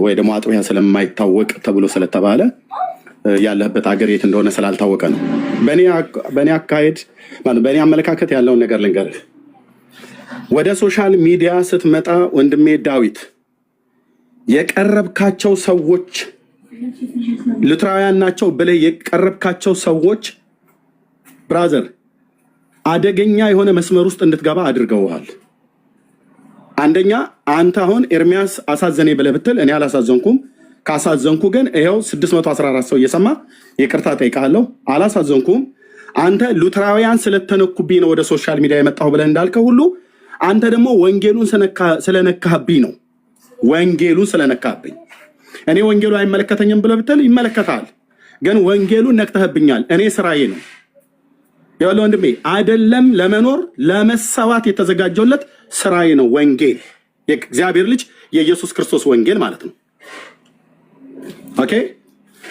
ወይ ደግሞ አጥቢያ ስለማይታወቅ ተብሎ ስለተባለ ያለህበት ሀገር የት እንደሆነ ስላልታወቀ ነው። በእኔ አካሄድ በእኔ አመለካከት ያለውን ነገር ልንገርህ። ወደ ሶሻል ሚዲያ ስትመጣ ወንድሜ ዳዊት የቀረብካቸው ሰዎች ሉትራውያን ናቸው ብለህ የቀረብካቸው ሰዎች ብራዘር አደገኛ የሆነ መስመር ውስጥ እንድትገባ አድርገውሃል። አንደኛ አንተ አሁን ኤርሚያስ አሳዘኔ ብለህ ብትል እኔ አላሳዘንኩም። ካሳዘንኩ ግን ይኸው 614 ሰው እየሰማ ይቅርታ ጠይቃለሁ። አላሳዘንኩም። አንተ ሉትራውያን ስለተነኩብኝ ነው ወደ ሶሻል ሚዲያ የመጣሁ ብለህ እንዳልከው ሁሉ አንተ ደግሞ ወንጌሉን ስለነካህብኝ ነው። ወንጌሉን ስለነካህብኝ እኔ ወንጌሉ አይመለከተኝም ብለህ ብትል ይመለከታል፣ ግን ወንጌሉን ነክተህብኛል። እኔ ስራዬ ነው ያለ ወንድሜ አይደለም ለመኖር ለመሰዋት የተዘጋጀውለት ስራዬ ነው። ወንጌል የእግዚአብሔር ልጅ የኢየሱስ ክርስቶስ ወንጌል ማለት ነው። ኦኬ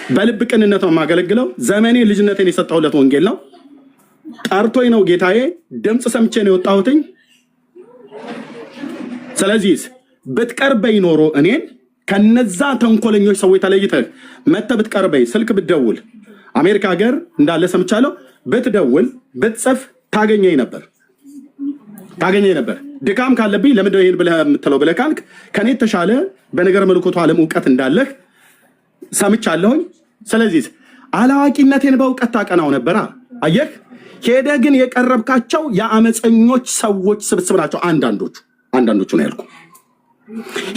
በልብ ቅንነት ነው የማገለግለው። ዘመኔ ልጅነቴን የሰጠሁለት ወንጌል ነው። ጠርቶኝ ነው ጌታዬ። ድምፅ ሰምቼ ነው የወጣሁትኝ። ስለዚህ ብትቀርበኝ ኖሮ እኔን ከነዛ ተንኮለኞች ሰዎች ተለይተህ መተህ ብትቀርበኝ፣ ስልክ ብትደውል፣ አሜሪካ ሀገር እንዳለ ሰምቻለሁ፣ ብትደውል ብትጽፍ ታገኘኝ ነበር። ድካም ካለብኝ ለምንድን ነው ይሄን ብለህ የምትለው ብለህ ካልክ ከኔ የተሻለ በነገር መልኮቱ ዓለም እውቀት እንዳለህ ሰምቻለሁኝ። ስለዚህ አላዋቂነቴን በእውቀት ታቀናው ነበራ። አየህ ሄደህ ግን የቀረብካቸው የአመፀኞች ሰዎች ስብስብ ናቸው። አንዳንዶቹ ነው ያልኩ።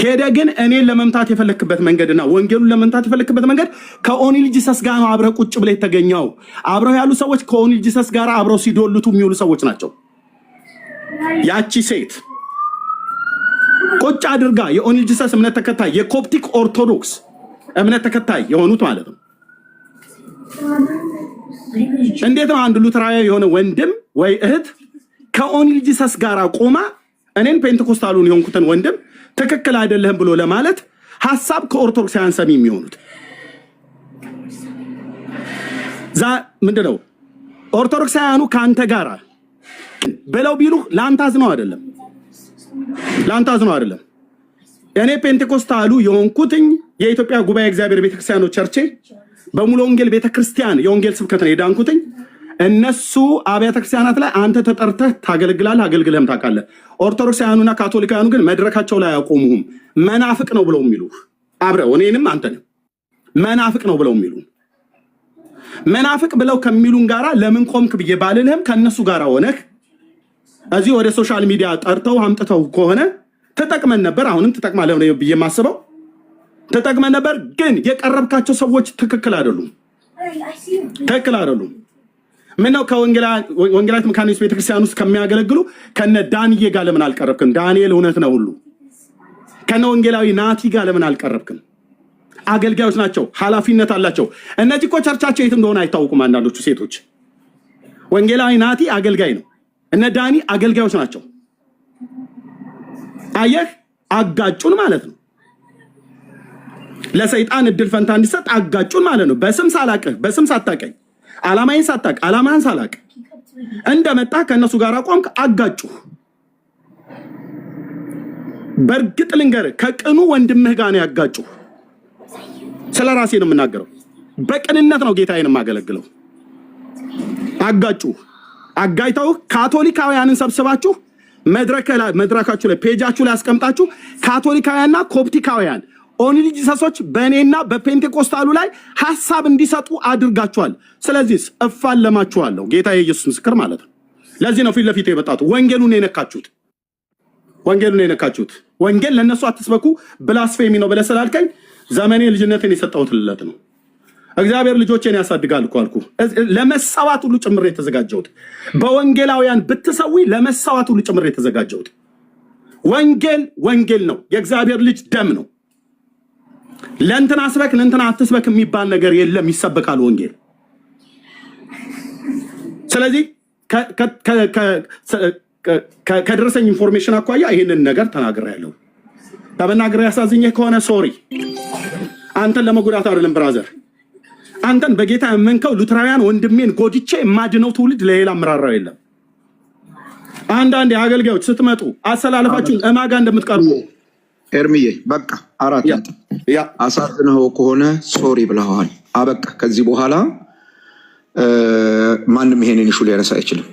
ሄደህ ግን እኔን ለመምታት የፈለክበት መንገድና ወንጌሉን ለመምታት የፈለክበት መንገድ ከኦኒል ጂሰስ ጋር ነው አብረህ ቁጭ ብለህ የተገኘው። አብረው ያሉ ሰዎች ከኦኒል ጂሰስ ጋር አብረው ሲዶልቱ የሚውሉ ሰዎች ናቸው። ያቺ ሴት ቁጭ አድርጋ የኦኒል ጂሰስ እምነት ተከታይ የኮፕቲክ ኦርቶዶክስ እምነት ተከታይ የሆኑት ማለት ነው። እንዴት ነው አንድ ሉትራዊ የሆነ ወንድም ወይ እህት ከኦኒል ጂሰስ ጋር ቆማ እኔን ፔንቴኮስታሉን የሆንኩትን ወንድም ትክክል አይደለህም ብሎ ለማለት ሐሳብ ከኦርቶዶክሳውያን ሰሚ የሚሆኑት ምንድነው? ኦርቶዶክሳውያኑ ከአንተ ጋር ብለው ቢሉ ለአንተ አዝነው አይደለም። እኔ ፔንቴኮስታሉ የሆንኩትኝ የኢትዮጵያ ጉባኤ እግዚአብሔር ቤተክርስቲያኖች ቸርቼ በሙሉ ወንጌል ቤተክርስቲያን የወንጌል ስብከት ነው የዳንኩትኝ። እነሱ አብያተ ክርስቲያናት ላይ አንተ ተጠርተህ ታገለግላለህ፣ አገልግለህም ታውቃለህ። ኦርቶዶክሳውያኑና ካቶሊካውያኑ ግን መድረካቸው ላይ አያቆሙህም። መናፍቅ ነው ብለው የሚሉ አብረው እኔንም አንተንም መናፍቅ ነው ብለው የሚሉ መናፍቅ ብለው ከሚሉን ጋራ ለምን ቆምክ ብዬ ባልልህም ከነሱ ጋራ ሆነህ እዚህ ወደ ሶሻል ሚዲያ ጠርተው አምጥተው ከሆነ ተጠቅመን ነበር። አሁንም ተጠቅማለህ ነው ብዬ የማስበው። ተጠቅመን ነበር፣ ግን የቀረብካቸው ሰዎች ትክክል አይደሉም። ምነው ከወንጌላዊት መካነ ኢየሱስ ቤተክርስቲያን ውስጥ ከሚያገለግሉ ከነ ዳንዬ ጋር ለምን አልቀረብክም? ዳንኤል እውነት ነው ሁሉ ከነ ወንጌላዊ ናቲ ጋር ለምን አልቀረብክም? አገልጋዮች ናቸው፣ ኃላፊነት አላቸው። እነዚህ እኮ ቸርቻቸው የት እንደሆነ አይታወቁም። አንዳንዶቹ ሴቶች ወንጌላዊ ናቲ አገልጋይ ነው፣ እነ ዳኒ አገልጋዮች ናቸው። አየህ አጋጩን ማለት ነው። ለሰይጣን እድል ፈንታ እንዲሰጥ አጋጩን ማለት ነው። በስም ሳላቅህ በስም ሳታቀኝ ዓላማዬን ሳታቅ ዓላማህን ሳላቅ እንደመጣ ከእነሱ ጋር ቆምክ፣ አጋጩ። በእርግጥ ልንገርህ ከቅኑ ወንድምህ ጋር ነው ያጋጩ። ስለ ራሴ ነው የምናገረው። በቅንነት ነው ጌታዬን የማገለግለው። አጋጩ። አጋይተው ካቶሊካውያንን ሰብስባችሁ መድረካችሁ ላይ ፔጃችሁ ላይ አስቀምጣችሁ ካቶሊካውያንና ኮፕቲካውያን ኦኒል ጂሰሶች በእኔና በፔንቴኮስታሉ ላይ ሐሳብ እንዲሰጡ አድርጋችኋል። ስለዚህ እፋለማችኋለሁ። ጌታ የኢየሱስ ምስክር ማለት ነው። ለዚህ ነው ፊት ለፊት የመጣሁት። ወንጌሉን የነካችሁት ወንጌል ለነሱ አትስበኩ ብላስፌሚ ነው ብለህ ስላልከኝ ዘመኔ ልጅነቴን የሰጠሁት ልለት ነው። እግዚአብሔር ልጆቼን ያሳድጋል እኮ አልኩ። ለመሰዋት ሁሉ ጭምር የተዘጋጀሁት በወንጌላውያን ብትሰዊ ለመሰዋት ሁሉ ጭምር የተዘጋጀሁት ወንጌል ነው። የእግዚአብሔር ልጅ ደም ነው። ለእንትና አስበክ ለእንትና አትስበክ የሚባል ነገር የለም። ይሰበካል ወንጌል። ስለዚህ ከደረሰኝ ኢንፎርሜሽን አኳያ ይህንን ነገር ተናግሬያለሁ። ተመናግሬ ያሳዝኜህ ከሆነ ሶሪ። አንተን ለመጉዳት አይደለም ብራዘር። አንተን በጌታ የመንከው ሉትራውያን ወንድሜን ጎድቼ የማድነው ትውልድ ለሌላ አመራራው የለም። አንዳንድ አገልጋዮች ስትመጡ አሰላለፋችሁን እማጋ እንደምትቀርቡ ኤርሚዬ በቃ አራት ነጥብ አሳዝነው ከሆነ ሶሪ ብለዋል። አበቃ። ከዚህ በኋላ ማንም ይሄንን ኢሹ ሊያነሳ አይችልም።